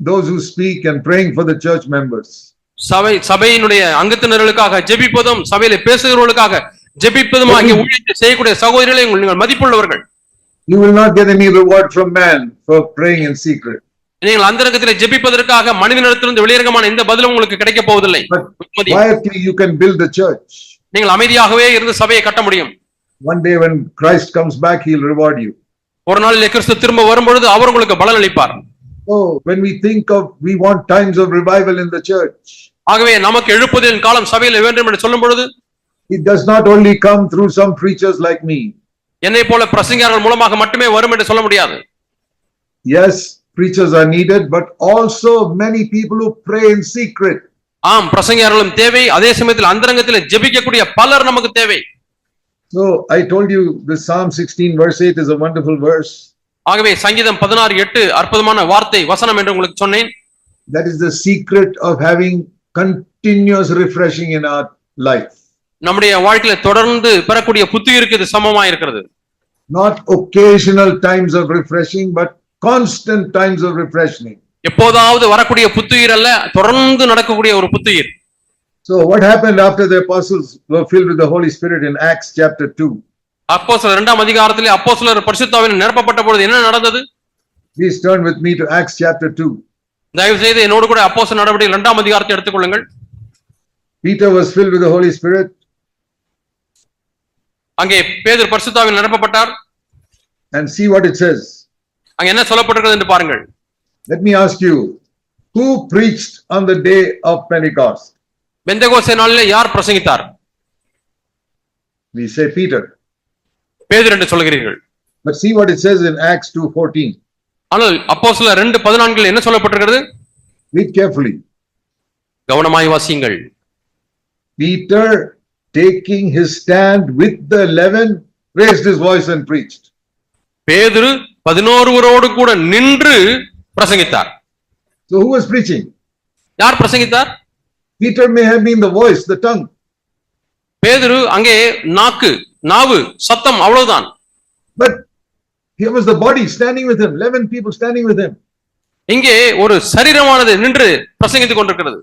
those who speak and praying for the church members. சபையினுடைய அங்கத்தினர்களுக்காக ஜெபிப்பதும் சபையிலே பேசுகிறவர்களுக்காக ஜெபிப்பதும் ஆகிய ஊழியத்தை செய்யக்கூடிய சகோதரிகளை நீங்கள் மதிப்புள்ளவர்கள். You will not get any reward from man for praying in secret. நீங்கள் அந்தரங்கத்திலே ஜெபிப்பதற்காக மனிதனிடத்திலிருந்து வெளியரங்கமான எந்த பதிலும் உங்களுக்கு கிடைக்க போவதில்லை. Quietly you can build the church. நீங்கள் அமைதியாகவே இருந்து சபையை கட்ட முடியும். One day when Christ comes back, he'll reward you. ஒரு நாளிலே கிறிஸ்து திரும்ப வரும்பொழுது அவர் உங்களுக்கு பலன் அளிப்பார். Oh, when we want times of revival in the church. ஆகவே நமக்கு எழுப்புதலின் காலம் சபையில் வேண்டும் என்று சொல்லும் பொழுது it does not only come through some preachers like me. என்னை போல பிரசங்கியாளர்கள் மூலமாக மட்டுமே வரும் என்று சொல்ல முடியாது. Yes, preachers are needed, but also many people who pray in secret. ஆம், பிரசங்கியாளர்களும் தேவை, அதே சமயத்தில் அந்தரங்கத்திலே ஜெபிக்கக்கூடிய பலர் நமக்கு தேவை. So I told you this Psalm 16 verse 8 is a wonderful verse. ஆகவே சங்கீதம் 16:8 அற்புதமான வார்த்தை வசனம் என்று உங்களுக்கு சொன்னேன். That is the secret of having continuous refreshing in our life. நம்முடைய வாழ்க்கையில தொடர்ந்து பெறக்கூடிய புத்துயிருக்கு இது சமமா இருக்கிறது. Not occasional times of refreshing, but constant times of refreshing. எப்போதாவது வரக்கூடிய புத்துயிர் அல்ல, தொடர்ந்து நடக்கக்கூடிய ஒரு புத்துயிர். So what happened after the apostles were filled with the Holy Spirit in Acts chapter 2? அப்போஸ்தலர் 2ஆம் அதிகாரத்திலே அப்போஸ்தலர் பரிசுத்தாவினால் நிரப்பப்பட்ட பொழுது என்ன நடந்தது? Please turn with me to Acts chapter 2. தயவு செய்து என்னோடு கூட அப்போஸ்தலர் நடவடிக்கைகள் 2ஆம் அதிகாரத்தை எடுத்துக்கொள்ளுங்கள். Peter was filled with the Holy Spirit. அங்கே பேதுரு பரிசுத்தாவினால் நிரப்பப்பட்டார். And see what it says. அங்க என்ன சொல்லப்பட்டிருக்கிறது என்று பாருங்கள். Let me ask you, who preached on the day of Pentecost? பெந்தெகோஸ்தே நாளிலே யார் பிரசங்கித்தார்? We say Peter. பேதுரு என்று சொல்கிறீர்கள். But see what it says in Acts 2:14. ஆனால் அப்போஸ்தலர் 2:14 என்ன சொல்லப்பட்டிருக்கிறது? Read carefully. கவனமாய் வாசியுங்கள். Peter, taking his stand with the 11, raised his voice and preached. பேதுரு 11 கூட நின்று பிரசங்கித்தார். So who was preaching? யார் பிரசங்கித்தார்? Peter may have been the voice, the tongue. பேதுரு அங்கே நாவு, சத்தம், அவ்வளவுதான். But here was the body standing with him, 11 people standing with him. இங்கே ஒரு சரீரமானது நின்று பிரசங்கித்துக் கொண்டிருக்கிறது.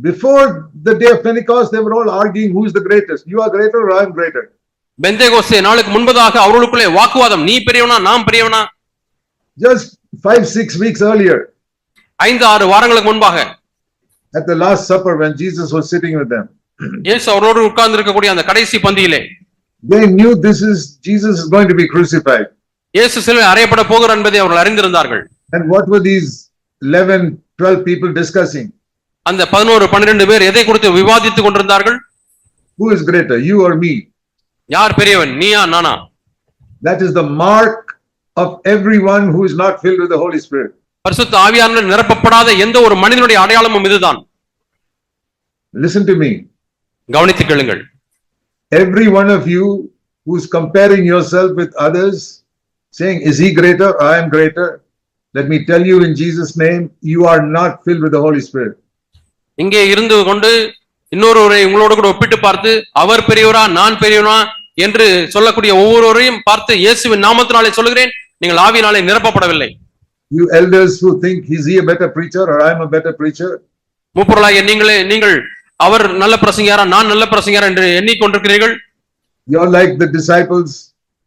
Before the day of Pentecost, they were all arguing who is the greatest. You are greater or I am greater. Pentecost நாளுக்கு முன்பதாக அவர்களுக்குள்ளே வாக்குவாதம், நீ பெரியவனா நான் பெரியவனா. Just 5-6 weeks earlier, 5-6 வாரங்களுக்கு முன்பாக at the last supper when Jesus was sitting with them, இயேசு அவரோடு உட்கார்ந்து இருக்கக்கூடிய அந்த கடைசி பந்தியிலே they knew Jesus is going to be crucified. இயேசு சிலுவையில் அறையப்பட போகிறார் என்பதை அவர்கள் அறிந்திருந்தார்கள். And what were these 11-12 people discussing? அந்த 11-12 பேர் எதை குறித்து விவாதித்துக் கொண்டிருந்தார்கள்? Who is greater, you or me? யார் பெரியவன், Neeya Naana? That is the mark of everyone who is not filled with the Holy Spirit. பரிசுத்த ஆவியானவரால் நிரப்பப்படாத எந்த ஒரு மனிதனுடைய அடையாளமும் இதுதான். Listen to me. கவனித்துக் கேளுங்கள். Every one of you who's comparing yourself with others, saying, is he greater or I am greater? Let me tell you in Jesus' name, you are not filled with the Holy Spirit. இங்கே இருந்து கொண்டு இன்னொருவரை உங்களோடு கூட ஒப்பிட்டு பார்த்து அவர் பெரியவரா நான் பெரியவனா என்று சொல்லக்கூடிய ஒவ்வொருவரையும் பார்த்து இயேசுவின் நாமத்தினாலே சொல்கிறேன், நீங்கள் ஆவியினாலே நிரப்பப்படவில்லை. You elders who think, is he a better preacher or I am a better preacher? மூப்பொருளாகிய நீங்கள் அவர் நல்ல பிரசங்கியாரா நான் நல்ல பிரசங்கியாரா என்று எண்ணிக்கொண்டிருக்கிறீர்கள். You are like the disciples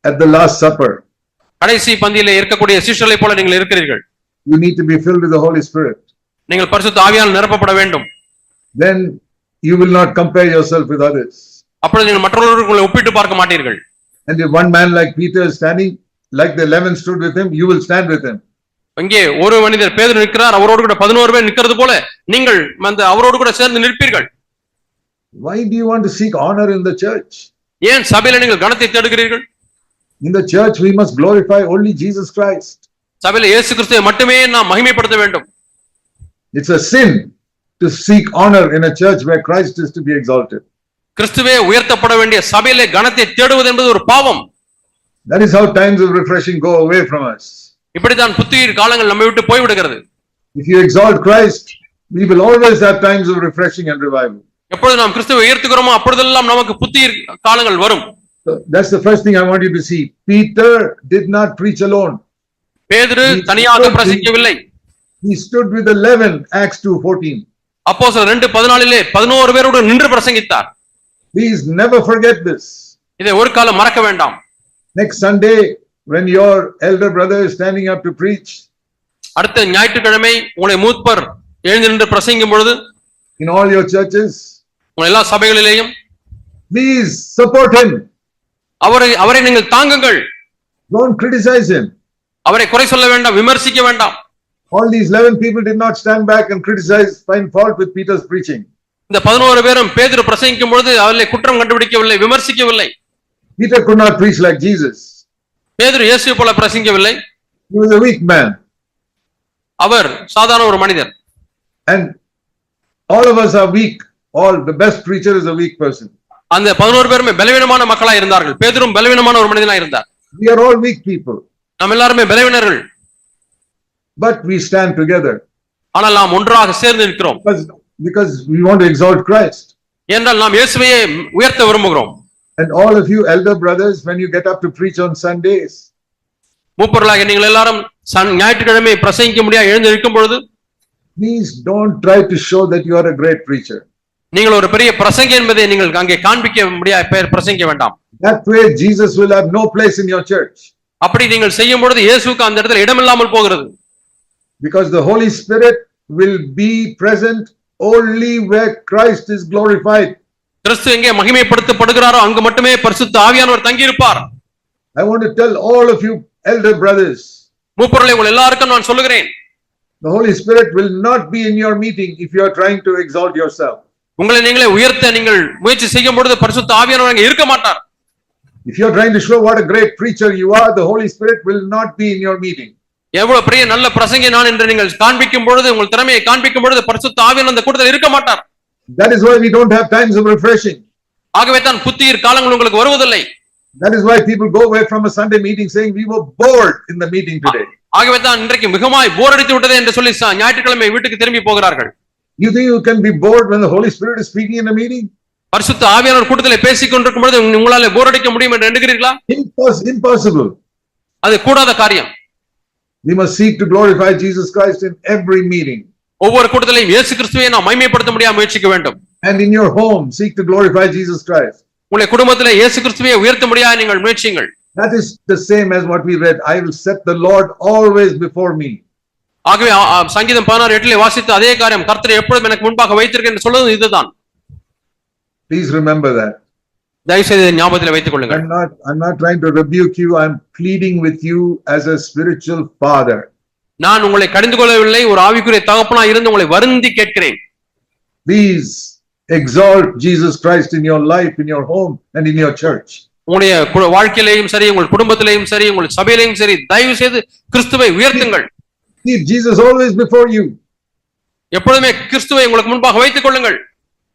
at the last supper. கடைசி பந்தியிலே இருக்கக்கூடிய சீஷர்களை போல நீங்கள் இருக்கிறீர்கள். You need to be filled with the Holy Spirit. நீங்கள் பரிசுத்த ஆவியால் நிரப்பப்பட வேண்டும். Then you will not compare yourself with others. அப்பொழுது நீங்கள் மற்றவர்களை ஒப்பிட்டு பார்க்க மாட்டீர்கள். And if one man like Peter is standing, like the 11 stood with him, you will stand with him. இங்கே ஒரு மனிதர் பேதுரு நிற்கிறார், அவரோடு கூட 11 பேர் நிற்கிறது போல நீங்கள் அவரோடு கூட சேர்ந்து நிற்பீர்கள். Why do you want to seek honor in the church? ஏன் சபையில நீங்கள் கனத்தை தேடுகிறீர்கள்? In the church we must glorify only Jesus Christ. சபையில இயேசு கிறிஸ்துவை மட்டுமே நாம் மகிமைப்படுத்த வேண்டும். It's a sin to seek honor in a church where Christ is to be exalted. கிறிஸ்துவே உயர்த்தப்பட வேண்டிய சபையிலே கனத்தை தேடுவது என்பது ஒரு பாவம். That is how times of refreshing go away from us. இப்படித்தான் புத்துயிர் காலங்கள் நம்மை விட்டு போய்விடுகிறது. If you exalt Christ, we will always have times of refreshing and revival. எப்பொழுது நாம் கிறிஸ்துவை உயர்த்துகிறோமோ அப்பொழுதெல்லாம் நமக்கு புத்துயிர் காலங்கள் வரும். So that's the first thing I want you to see. Peter did not preach alone. பேதுரு தனியாக பிரசங்கிக்கவில்லை. He stood with 11, Acts 2:14. அப்போஸ்தலர் 2:14 11 பேரோடு நின்று பிரசங்கித்தார். Please never forget this. இதை ஒரு காலம் மறக்க வேண்டாம். Next Sunday, when your elder brother is standing up to preach, அடுத்த ஞாயிற்றுக்கிழமை உங்களை மூப்பர் எழுந்து நின்று பிரசங்கிக்கும் பொழுது in all your churches, உங்கள் எல்லா சபைகளிலேயும் please support him. அவரை நீங்கள் தாங்குங்கள். Don't criticize him. அவரை குறை சொல்ல வேண்டாம், விமர்சிக்க வேண்டாம். All these 11 people did not stand back and criticize, find fault with Peter's preaching. இந்த 11 பேரும் பேதுரு பிரசங்கிக்கும் பொழுது அவரை குற்றம் கண்டுபிடிக்கவில்லை, விமர்சிக்கவில்லை. Peter could not preach like Jesus. பேதுரு இயேசுவை போல பிரசங்கிக்கவில்லை. He was a weak man. அவர் சாதாரண ஒரு மனிதர். And all of us are weak. The best preacher is a weak person. அந்த 11 பேருமே பலவீனமான மக்களா இருந்தார்கள். பேதுரும் பலவீனமான ஒரு மனிதனா இருந்தார். We are all weak people. நாம் எல்லாருமே பலவீனர்கள். But we stand together. ஆனால் நாம் ஒன்றாக சேர்ந்து நிற்கிறோம். Because we want to exalt Christ. ஏனென்றால் நாம் இயேசுவையே உயர்த்த விரும்புகிறோம். And all of you elder brothers, when you get up to preach on Sundays, மூப்பர்களாக நீங்கள் எல்லாரும் ஞாயிற்றுக்கிழமை பிரசங்கிக்க முடியாது எழுந்து நிற்கும் பொழுது please don't try to show that you are a great preacher. நீங்கள் ஒரு பெரிய பிரசங்கி என்பதை நீங்கள் அங்கே காண்பிக்க முடியாது, பிரசங்கிக்க வேண்டாம். That way Jesus will have no place in your church. அப்படி நீங்கள் செய்யும் பொழுது இயேசுவுக்கு அந்த இடத்துல இடமில்லாமல் போகிறது. Because the Holy Spirit will be present only where Christ is glorified. கிறிஸ்து எங்கே மகிமைப்படுத்தப்படுகிறாரோ அங்கு மட்டுமே பரிசுத்த ஆவியானவர் தங்கி இருப்பார். I want to tell all of you elder brothers, மூப்பர்களே உங்கள் எல்லாருக்கும் நான் சொல்லுகிறேன், the Holy Spirit will not be in your meeting if you are trying to exalt yourself. உங்களை நீங்களே உயர்த்த நீங்கள் முயற்சி செய்யும் பொழுது பரிசுத்த ஆவியானவர் அங்கே இருக்க மாட்டார். If you're trying to show what a great preacher you are, the Holy Spirit will not be in your meeting. எவ்வளவு பெரிய நல்ல பிரசங்கி நான் என்று நீங்கள் காண்பிக்கும் பொழுது, உங்கள் திறமையை காண்பிக்கும் பொழுது பரிசுத்த ஆவியானவர் அந்த கூட்டத்தில் இருக்க மாட்டார். That is why we don't have times of refreshing. ஆகவே தான் புத்துயிர் காலங்கள் உங்களுக்கு வருவதில்லை. That is why people go away from a Sunday meeting saying we were bored in the meeting today. ஆகவே தான் இன்றைக்கு மிகமாய் போர் அடித்து விட்டது என்று சொல்லி ஞாயிற்றுக்கிழமை வீட்டுக்கு திரும்பி போகிறார்கள். You think you can be bored when the Holy Spirit is speaking in a meeting? பரிசுத்த ஆவியானவர் கூட்டத்தில் பேசிக் கொண்டிருக்கும் பொழுது உங்களால போர் அடிக்க முடியும் என்று எண்ணுகிறீர்களா? Impossible. அது கூடாத காரியம். We must seek to glorify Jesus Christ in every meeting. ஒவ்வொரு கூட்டத்திலையும் இயேசு கிறிஸ்துவை நாம் மகிமைப்படுத்த முடியாம முயற்சிக்க வேண்டும். And in your home, seek to glorify Jesus Christ. உங்களுடைய குடும்பத்திலே இயேசு கிறிஸ்துவை உயர்த்த முடியாத நீங்கள் முயற்சியுங்கள். That is the same as what we read. I will set the Lord always before me. ஆகவே சங்கீதம் 16:8 வாசித்த அதே காரியம், கர்த்தரை எப்பொழுதும் எனக்கு முன்பாக வைத்திருக்கிறேன் என்று சொல்வது இதுதான். Please remember that. தயவு செய்து ஞாபகத்தில் வைத்துக் கொள்ளுங்கள். I'm not trying to rebuke you. I'm pleading with you as a spiritual father. நான் உங்களை கடிந்து கொள்ளவில்லை, ஒரு ஆவிக்குரிய தகப்பனா இருந்து உங்களை வருந்தி கேட்கிறேன். Please exalt Jesus Christ in your life, in your home and in your church. உங்களுடைய வாழ்க்கையிலேயும் சரி, உங்கள் குடும்பத்திலேயும் சரி, உங்கள் சபையிலேயும் சரி, தயவு செய்து கிறிஸ்துவை உயர்த்துங்கள். Keep Jesus always before you. எப்பொழுதுமே கிறிஸ்துவை உங்களுக்கு முன்பாக வைத்துக் கொள்ளுங்கள்.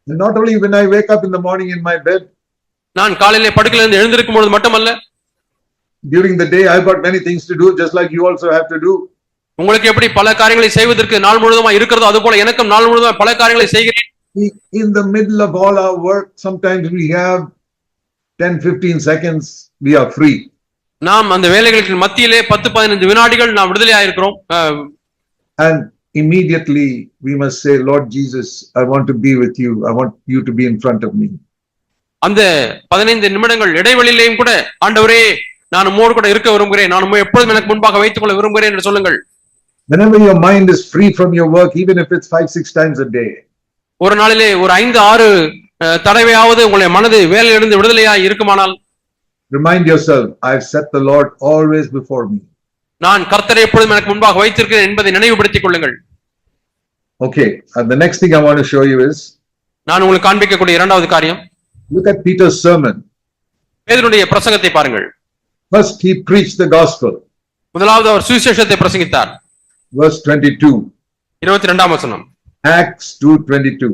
And not only when I wake up in the morning in my bed. நான் காலையிலே படுக்கையிலிருந்து எழுந்திருக்கும் பொழுது மட்டுமல்ல, during the day I've got many things to do, just like you also have to do. உங்களுக்கு எப்படி பல காரியங்களை செய்வதற்கு நாள் முழுவதுமா இருக்கிறதோ அதுபோல எனக்கும் நாள் முழுவதுமா பல காரியங்களை செய்கிறேன். In the middle of all our work, sometimes we have 10-15 seconds we are free. நாம் அந்த வேலைகளுக்கு மத்தியிலே 10-15 வினாடிகள் நாம் விடுதலையாக இருக்கிறோம். And immediately we must say, Lord Jesus, I want to be with you. I want you to be in front of me. அந்த 15 நிமிடங்கள் இடைவெளியிலேயும் கூட, ஆண்டவரே நான் உம்மோடு கூட இருக்க விரும்புகிறேன், நான் உம்மை எப்பொழுதும் எனக்கு முன்பாக வைத்துக் கொள்ள விரும்புகிறேன் என்று சொல்லுங்கள். Whenever your mind is free from your work, even if it's 5-6 times a day. ஒரு நாளிலே ஒரு 5-6 தடவையாவது உங்களுடைய மனது வேலையிலிருந்து விடுதலையாய் இருக்குமானால், remind yourself, I've set the Lord always before me. நான் கர்த்தரை எப்பொழுதும் எனக்கு முன்பாக வைத்திருக்கிறேன் என்பதை நினைவுபடுத்திக் கொள்ளுங்கள். Okay, the next thing I want to show you is, நான் உங்களுக்கு காண்பிக்கக்கூடிய இரண்டாவது காரியம், look at Peter's sermon. பேதுருடைய பிரசங்கத்தை பாருங்கள். First he preached the gospel. முதலாவது அவர் சுவிசேஷத்தை பிரசங்கித்தார். Verse 22. 22ஆம் வசனம். Acts 2:22.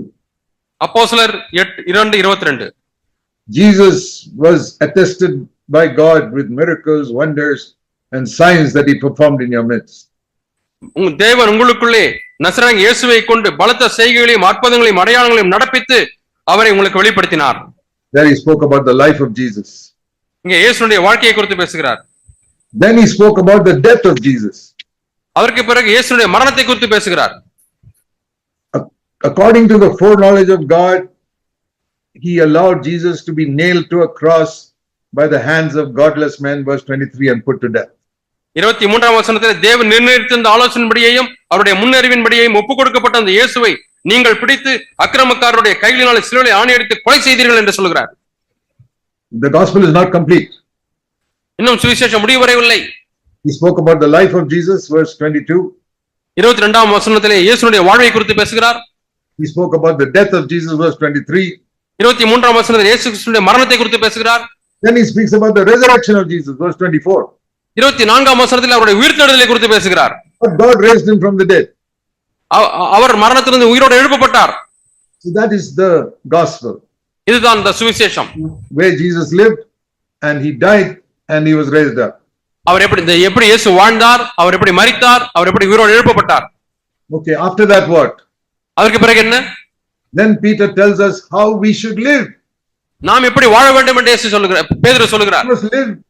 அப்போஸ்தலர் 2:22. Jesus was attested by God with miracles, wonders and signs that he performed in your midst. தேவன் உங்களுக்குள்ளே நசரேயனாகிய இயேசுவை கொண்டு பலத்த செய்கைகளையும் அற்புதங்களையும் அடையாளங்களையும் நடப்பித்து அவரை உங்களுக்கு வெளிப்படுத்தினார். There he spoke about the life of Jesus. இங்கே இயேசுவுடைய வாழ்க்கையை குறித்து பேசுகிறார். Then he spoke about the death of Jesus. அதற்கு பிறகு இயேசுவுடைய மரணத்தை குறித்து பேசுகிறார். According to the foreknowledge of God, he allowed Jesus to be nailed to a cross by the hands of godless men, verse 23, and put to death. 23ஆம் வசனத்தில் தேவன் நிர்ணயித்திருந்த ஆலோசனையின்படியையும் அவருடைய முன்னறிவின்படியையும் ஒப்புக் கொடுக்கப்பட்ட அந்த இயேசுவை நீங்கள் பிடித்து அக்கிரமக்காரருடைய கைகளினாலே சிலுவையில் ஆணியடித்து கொலை செய்தீர்கள் என்று சொல்கிறார். The gospel is not complete. இன்னும் சுவிசேஷம் முடிவடையவில்லை. He spoke about the life of Jesus, verse 22. 22ஆம் வசனத்திலே இயேசுவுடைய வாழ்வை குறித்து பேசுகிறார். He spoke about the death of Jesus, verse 23. 23ஆம் வசனத்தில் இயேசு கிறிஸ்துவின் மரணத்தை குறித்து பேசுகிறார். Then he speaks about the resurrection of Jesus, verse 24. 24ஆம் வசனத்தில் அவருடைய உயிர்த்தெழுதலை குறித்து பேசுகிறார். But God raised him from the dead. அவர் மரணத்திலிருந்து உயிரோடு எழுப்பப்பட்டார். So that is the gospel. இதுதான் இந்த சுவிசேஷம். Where Jesus lived and he died and he was raised up. அவர் எப்படி இயேசு வாழ்ந்தார், அவர் எப்படி மரித்தார், அவர் எப்படி உயிரோடு எழுப்பப்பட்டார். Okay, after that what? அதற்கு பிறகு என்ன? Then Peter tells us how we should live. நாம் எப்படி வாழ வேண்டும் என்று இயேசு சொல்லுகிறார், பேதுரு சொல்லுகிறார்.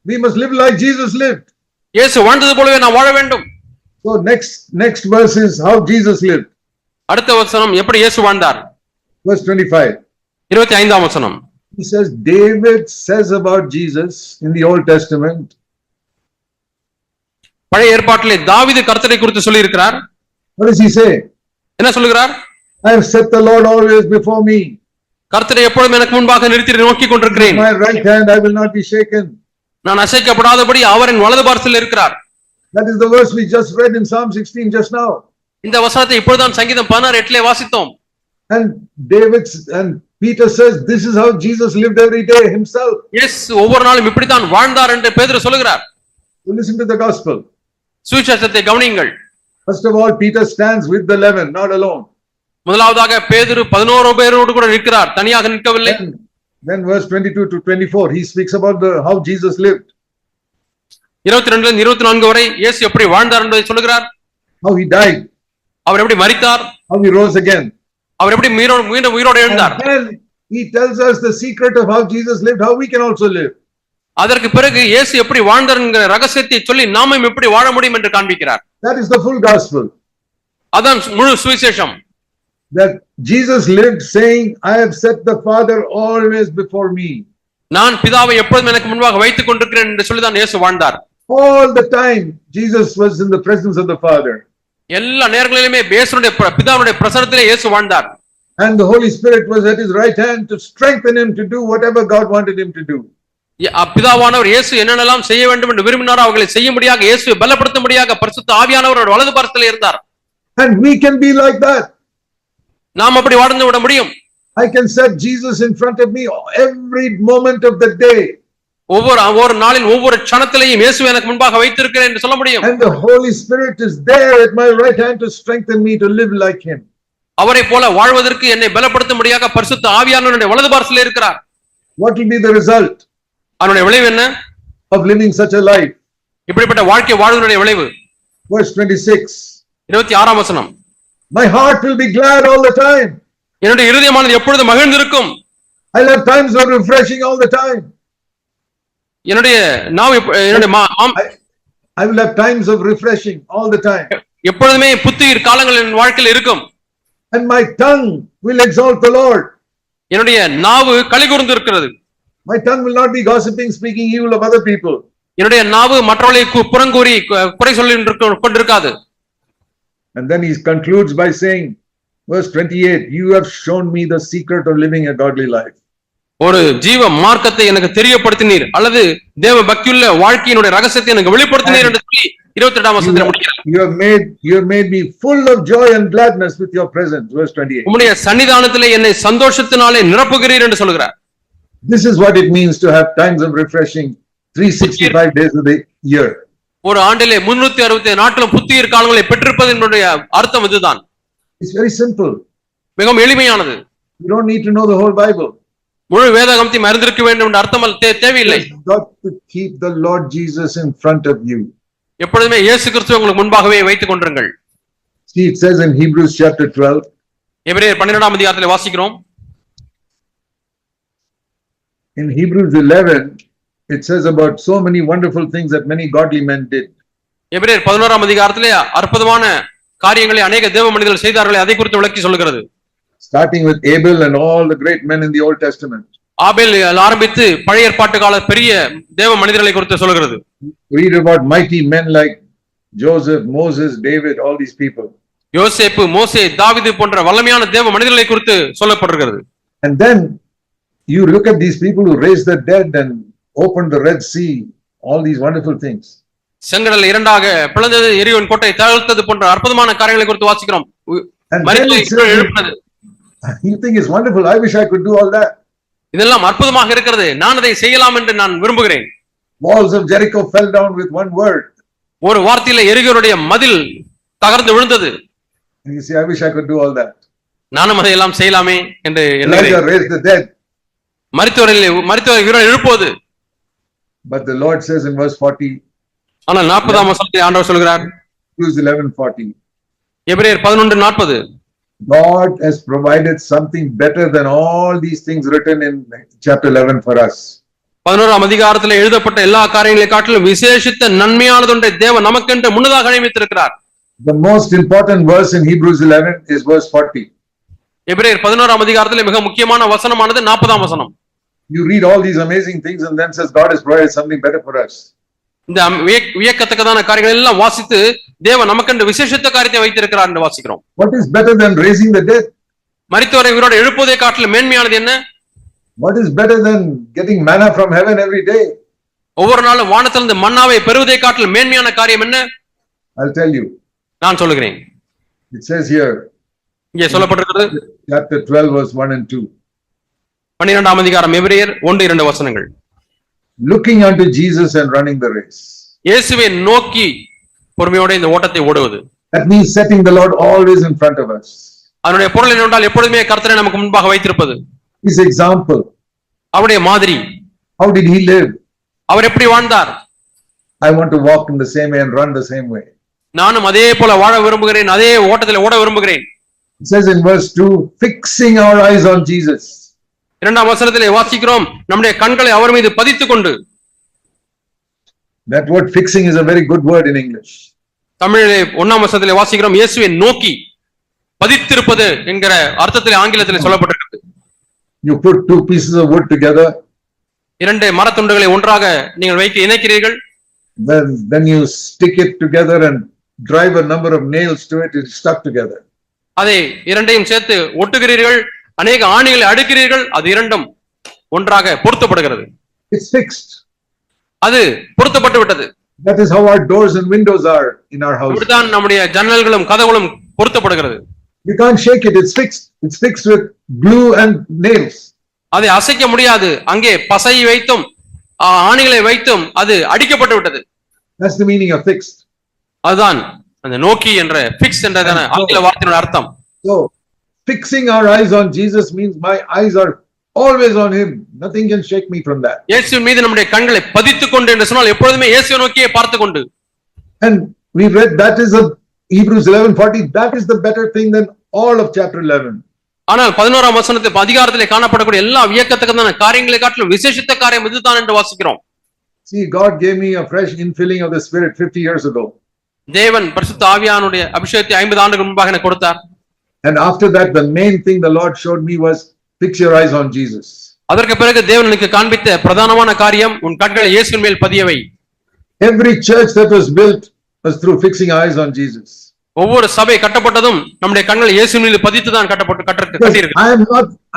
We must live like Jesus lived. இயேசு வாழ்ந்தது போலவே நாம் வாழ வேண்டும். So next verse is how Jesus lived. அடுத்த வசனம் எப்படி இயேசு வாழ்ந்தார். Verse 25. 25ஆம் வசனம். He says, David says about Jesus in the Old Testament. பழைய ஏற்பாட்டிலே தாவீது கர்த்தரை குறித்து சொல்லி இருக்கிறார். What does he say? என்ன சொல்லுகிறார்? I have set the Lord always before me. கர்த்தரை எப்பொழுதும் எனக்கு முன்பாக நிறுத்தி நோக்கிக் கொண்டிருக்கிறேன். My right hand I will not be shaken. நான் அசைக்கப்படாதபடி அவரின் வலது பார்சத்தில் இருக்கிறார். That is the verse we just read in Psalm 16 just now. இந்த வசனத்தை இப்பொழுதுதான் சங்கீதம் 16:8 வாசித்தோம். And David and Peter says this is how Jesus lived every day himself. இயேசு ஒவ்வொரு நாளும் இப்படித்தான் வாழ்ந்தார் என்று பேதுரு சொல்லுகிறார். You listen to the gospel. சுவிசேஷத்தை கவனியுங்கள். First of all, Peter stands with the 11, not alone. முதலாவதாக பேதுரு 11 பேரோடு கூட நிற்கிறார், தனியாக நிற்கவில்லை. Then verse 22 to 24, he speaks about how Jesus lived. 22 லிருந்து 24 வரை இயேசு எப்படி வாழ்ந்தார் என்பதை சொல்லுகிறார். How he died. அவர் எப்படி மரித்தார். How he rose again. அவர் எப்படி மீண்டும் உயிரோடு எழுந்தார். And then he tells us the secret of how Jesus lived, how we can also live. அதற்கு பிறகு இயேசு எப்படி வாழ்ந்தார் என்கிற ரகசியத்தை சொல்லி நாமும் எப்படி வாழ முடியும் என்று காண்பிக்கிறார். That is the full gospel. அதான் முழு சுவிசேஷம். That Jesus lived saying, I have set the Father always before me. நான் பிதாவை எப்பொழுதும் எனக்கு முன்பாக வைத்துக் கொண்டிருக்கிறேன் என்று சொல்லி தான் இயேசு வாழ்ந்தார். All the time Jesus was in the presence of the Father. எல்லா நேரங்களிலுமே பிதாவுடைய பிரசன்னத்திலே இயேசு வாழ்ந்தார். And the Holy Spirit was at his right hand to strengthen him to do whatever God wanted him to do. பிதாவானவர் இயேசு என்னென்னலாம் செய்ய வேண்டும் என்று விரும்பினாரோ அவர்களை செய்யும்படியாக இயேசுவை பலப்படுத்தும்படியாக பரிசுத்த ஆவியானவர் வலது பாரத்திலே இருந்தார். And we can be like that. நாம் அப்படி வாழ்ந்து விட முடியும். I can set Jesus in front of me every moment of the day. ஒவ்வொரு நாளில் ஒவ்வொரு க்ஷணத்திலேயும் இயேசுவை எனக்கு முன்பாக வைத்திருக்கிறேன் என்று சொல்ல முடியும். And the Holy Spirit is there at my right hand to strengthen me to live like him. அவரை போல வாழ்வதற்கு என்னை பலப்படுத்தும்படியாக பரிசுத்த ஆவியானவருடைய வலது பாரத்திலே இருக்கிறார். What will be the result? அதனுடைய விளைவு என்ன? Of living such a life. இப்படிப்பட்ட வாழ்க்கை வாழ்வதனுடைய விளைவு. Verse 26. 26ஆம் வசனம். My heart will be glad all the time. என்னுடைய இருதயமானது எப்பொழுதும் மகிழ்ந்திருக்கும். I'll have times of refreshing all the time. என்னுடைய I will have times of refreshing all the time. எப்பொழுதுமே புத்துயிர் காலங்கள் என் வாழ்க்கையில் இருக்கும். And my tongue will exalt the Lord. என்னுடைய நாவு களிகூர்ந்து இருக்கிறது. My tongue will not be gossiping, speaking evil of other people. என்னுடைய நாவு மற்றவர்களை புறங்கூறி குறை சொல்லி கொண்டிருக்காது. And then he concludes by saying, verse 28, you have shown me the secret of living a godly life. ஒரு ஜீவ மார்க்கத்தை எனக்கு தெரியப்படுத்தினீர் அல்லது தேவ பக்தியுள்ள வாழ்க்கையினுடைய ரகசியத்தை எனக்கு வெளிப்படுத்தினீர் என்று சொல்லி 28ஆம் வசனத்தில் முடிக்கிறார். You have made me full of joy and gladness with your presence. Verse 28. உம்முடைய சன்னிதானத்திலே என்னை சந்தோஷத்தினாலே நிரப்புகிறீர் என்று சொல்கிறார். This is what it means to have times of refreshing 365 days of the year. ஒரு ஆண்டிலே 365 நாட்களும் புத்துயிர் காலங்களை பெற்றிருப்பது என்னுடைய அர்த்தம் இதுதான். It's very simple. மிகவும் எளிமையானது. You don't need to know the whole Bible. முழு வேதாகமத்தையும் அறிந்திருக்க வேண்டும் என்ற அர்த்தம் தேவையில்லை. You've got to keep the Lord Jesus in front of you. எப்பொழுதுமே இயேசு கிறிஸ்துவை உங்களுக்கு முன்பாகவே வைத்துக் கொண்டிருங்கள். See, it says in Hebrews chapter 12. எபிரேயர் 12ஆம் அதிகாரத்தில் வாசிக்கிறோம். In Hebrews 11, it says about so many wonderful things that many godly men did. எபிரேயர் 11ஆம் அதிகாரத்திலே அற்புதமான காரியங்களை अनेक தேவ மனிதர்கள் செய்தார்களே அதை குறித்து விளக்கி சொல்கிறது. Starting with Abel and all the great men in the Old Testament. ஆபேல் ஆரம்பித்து பழைய ஏற்பாட்டு கால பெரிய தேவ மனிதர்களை குறித்து சொல்கிறது. Read about mighty men like Joseph, Moses, David, all these people. யோசேப்பு, மோசே, தாவீது போன்ற வல்லமையான தேவ மனிதர்களை குறித்து சொல்லப்படுகிறது. And then you look at these people who raised the dead and opened the Red Sea, all these wonderful things. செங்கடல் இரண்டாக பிளந்தது, எரியோன் கோட்டை தகர்த்தது போன்ற அற்புதமான காரியங்களை குறித்து வாசிக்கிறோம். You think it's wonderful. I wish I could do all that. இதெல்லாம் அற்புதமாக இருக்கிறது, நான் அதை செய்யலாம் என்று நான் விரும்புகிறேன். Walls of Jericho fell down with one word. ஒரு வார்த்தையில எரிகோருடைய மதில் தகர்ந்து விழுந்தது. And you say, I wish I could do all that. நானும் அதையெல்லாம் செய்யலாமே என்று Elijah raised the dead. மரித்தோரை எழுப்புவது. But the Lord says in verse 40. ஆனால் 40ஆம் வசனத்தில் ஆண்டவர் சொல்கிறார். Hebrews 11:40. எபிரேயர் 11:40. God has provided something better than all these things written in chapter 11 for us. 11ஆம் அதிகாரத்தில் எழுதப்பட்ட எல்லா காரியங்களை காட்டிலும் விசேஷித்த நன்மையானது ஒன்றை தேவன் நமக்கென்று முன்னதாக நியமித்திருக்கிறார். The most important verse in Hebrews 11 is verse 40. எபிரேயர் 11ஆம் அதிகாரத்தில் மிக முக்கியமான வசனமானது 40ஆம் வசனம். You read all these amazing things and then says God has provided something better for us. இந்த வியக்கத்தக்கதான காரியங்கள் எல்லாம் வாசித்து தேவன் நமக்கென்று விசேஷித்த காரியத்தை வைத்திருக்கிறார் என்று வாசிக்கிறோம். What is better than raising the dead? மரித்தோரை உயிரோடு எழுப்புவதை காட்டிலும் மேன்மையானது என்ன? What is better than getting manna from heaven every day? ஒவ்வொரு நாளும் வானத்திலிருந்து மன்னாவை பெறுவதை காட்டிலும் மேன்மையான காரியம் என்ன? I'll tell you. நான் சொல்லுகிறேன். It says here. இங்கே சொல்லப்பட்டிருக்கிறது. Chapter 12 verse 1 and 2. 12ஆம் அதிகாரம் எபிரேயர் 1-2 வசனங்கள். Looking unto Jesus and running the race. இயேசுவை நோக்கி பொறுமையோட இந்த ஓட்டத்தை ஓடுவது. That means setting the Lord always in front of us. அதனுடைய பொருள் என்னவென்றால் எப்பொழுதுமே கர்த்தரை நமக்கு முன்பாக வைத்திருப்பது. His example. அவருடைய மாதிரி. How did he live? அவர் எப்படி வாழ்ந்தார்? I want to walk in the same way and run the same way. நானும் அதே போல வாழ விரும்புகிறேன், அதே ஓட்டத்தில் ஓட விரும்புகிறேன். It says in verse 2, fixing our eyes on Jesus. 2ஆம் வசனத்திலே வாசிக்கிறோம், நம்முடைய கண்களை அவர் மீது பதித்துக் கொண்டு. That word fixing is a very good word in English. தமிழிலே 1ஆம் வசனத்திலே வாசிக்கிறோம், இயேசுவை நோக்கி பதித்திருப்பது என்கிற அர்த்தத்திலே ஆங்கிலத்திலே சொல்லப்பட்டிருக்கிறது. You put two pieces of wood together. 2 மரத்துண்டுகளை ஒன்றாக நீங்கள் வைத்து இணைக்கிறீர்கள். Then you stick it together and drive a number of nails to it. It's stuck together. அதை இரண்டையும் சேர்த்து ஒட்டுகிறீர்கள், அநேக ஆணிகளை அடுக்கிறீர்கள், அது இரண்டும் ஒன்றாக பொருத்தப்படுகிறது. It's fixed. அது பொருத்தப்பட்டு விட்டது. That is how our doors and windows are in our house. இப்படித்தான் நம்முடைய ஜன்னல்களும் கதவுகளும் பொருத்தப்படுகிறது. You can't shake it. It's fixed. It's fixed with glue and nails. அதை அசைக்க முடியாது. அங்கே பசை வைத்தும் ஆணிகளை வைத்தும் அது அடிக்கப்பட்டு விட்டது. That's the meaning of fixed. அதுதான் அந்த நோக்கி என்ற பிக்ஸ் என்றதான ஆங்கில வார்த்தையோட அர்த்தம். So fixing our eyes on Jesus means my eyes are always on him. Nothing can shake me from that. இயேசுவின் மீது நம்முடைய கண்களை பதித்துக் கொண்டு என்று சொன்னால் எப்பொழுதுமே இயேசுவை நோக்கியே பார்த்து கொண்டு. And we read that is a Hebrews 11:40. That is the better thing than all of chapter 11. ஆனால் 11ஆம் வசனத்தில் அதிகாரத்திலே காணப்படக்கூடிய எல்லா வியக்கத்தக்கதான காரியங்களை காட்டிலும் விசேஷித்த காரியம் இதுதான் என்று வாசிக்கிறோம். See, God gave me a fresh infilling of the Spirit 50 years ago. தேவன் பரிசுத்த ஆவியானுடைய அபிஷேகத்தை 50 ஆண்டுகள் முன்பாக எனக்கு கொடுத்தார். And after that, the main thing the Lord showed me was fix your eyes on Jesus. அதற்கு பிறகு தேவன் எனக்கு காண்பித்த பிரதானமான காரியம் உன் கண்களை இயேசுவின் மேல் பதியவை. Every church that was built was through fixing eyes on Jesus. ஒவ்வொரு சபை கட்டப்பட்டதும் நம்முடைய கண்களை இயேசுவின் மீது பதித்து தான் கட்டியிருக்கு.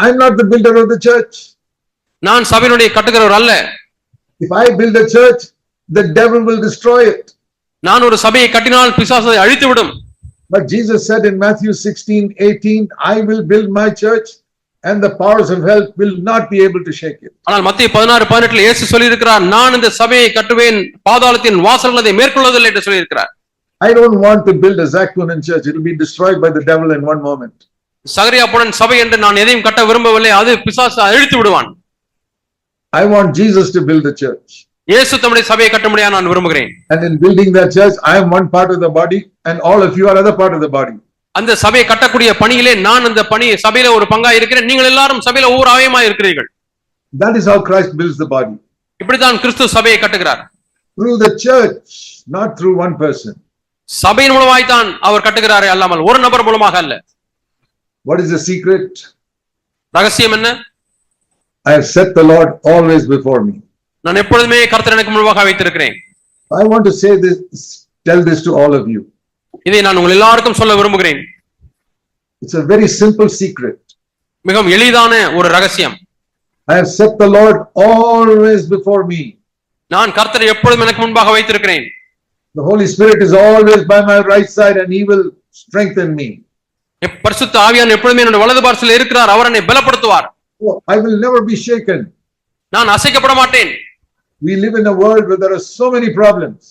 I am not the builder of the church. நான் சபையினுடைய கட்டுகிறவர் அல்ல. If I build a church, the devil will destroy it. நான் ஒரு சபையை கட்டினால் பிசாசு அதை அழித்து விடும். But Jesus said in Matthew 16:18, I will build my church and the powers of hell will not be able to shake it. ஆனால் மத்தேயு 16:18 இயேசு சொல்லி இருக்கிறார், நான் இந்த சபையை கட்டுவேன், பாதாளத்தின் வாசல்கள் அதை மேற்கொள்வதில்லை என்று சொல்லி இருக்கிறார். I don't want to build a Zacunan church. It will be destroyed by the devil in one moment. சகரியாவுடன் சபை என்று நான் எதையும் கட்ட விரும்பவில்லை, அது பிசாசு அழித்து விடுவான். I want Jesus to build the church. இயேசு தம்முடைய சபையை கட்டும்படியா நான் விரும்புகிறேன். And in building that church, I am one part of the body and all of you are other part of the body. அந்த சபையை கட்டக்கூடிய பணியிலே நான் அந்த சபையில ஒரு பங்கா இருக்கிறேன், நீங்கள் எல்லாரும் சபையில ஒவ்வொரு அவயமா இருக்கிறீர்கள். That is how Christ builds the body. இப்படித்தான் கிறிஸ்து சபையை கட்டுகிறார். Through the church, not through one person. சபையின் மூலமாய் தான் அவர் கட்டுகிறாரே அல்லாமல் ஒரு நபர் மூலமாக அல்ல. What is the secret? ரகசியம் என்ன? I have set the Lord always before me. நான் எப்பொழுதுமே கர்த்தர் எனக்கு முன்பாக வைத்திருக்கிறேன். I want to say this, tell this to all of you. இதை நான் உங்கள் எல்லாருக்கும் சொல்ல விரும்புகிறேன். It's a very simple secret. மிகவும் எளிதான ஒரு ரகசியம். I have set the Lord always before me. நான் கர்த்தரை எப்பொழுதும் எனக்கு முன்பாக வைத்திருக்கிறேன். The Holy Spirit is always by my right side and he will strengthen me. பரிசுத்த ஆவியானவர் எப்பொழுதுமே என்னுடைய வலது பார்சலில் இருக்கிறார், அவர் என்னை பலப்படுத்துவார். I will never be shaken. நான் அசைக்கப்பட மாட்டேன். We live in a world where there are so many problems.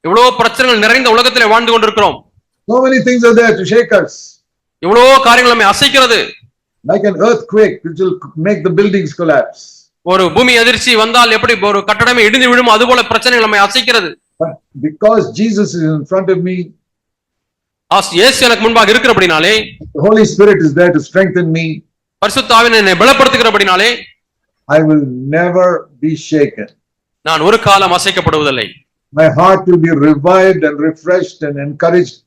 இவ்வளவு பிரச்சனைகள் நிறைந்த உலகத்திலே வாழ்ந்து கொண்டிருக்கிறோம். So many things are there to shake us. இவ்வளவு காரியங்கள் நம்மை அசைக்கிறது. Like an earthquake which will make the buildings collapse. ஒரு பூமி அதிர்ச்சி வந்தால் எப்படி ஒரு கட்டடமே இடிந்து விழும், அதுபோல பிரச்சனைகள் நம்மை அசைக்கிறது. But because Jesus is in front of me, இயேசு எனக்கு முன்பாக இருக்கிறபடினாலே, the Holy Spirit is there to strengthen me. பரிசுத்த ஆவியானவர் என்னை பலப்படுத்துகிறபடினாலே, I will never be shaken. நான் ஒரு காலம் அசைக்கப்படுவதில்லை. My heart will be revived and refreshed and encouraged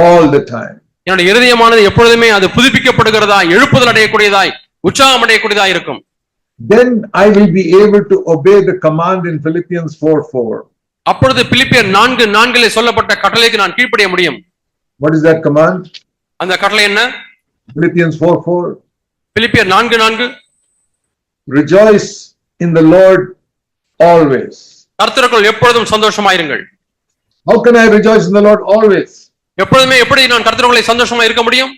all the time. என்னுடைய இருதயமானது எப்பொழுதுமே அது புதுப்பிக்கப்படுகிறதாய், எழுப்புதல் அடையக்கூடியதாய், உற்சாகம் அடையக்கூடியதாய் இருக்கும். Then I will be able to obey the command in Philippians 4:4. அப்பொழுது பிலிப்பியர் 4:4 சொல்லப்பட்ட கட்டளைக்கு நான் கீழ்ப்படிய முடியும். What is that command? அந்த கட்டளை என்ன? Philippians 4:4. பிலிப்பியர் 4:4 Rejoice in the Lord always. கர்த்தருக்குள் எப்பொழுதும் சந்தோஷமாயிருங்கள். How can I rejoice in the Lord always? எப்பொழுதுமே எப்படி நான் கர்த்தருக்குள்ளே சந்தோஷமா இருக்க முடியும்?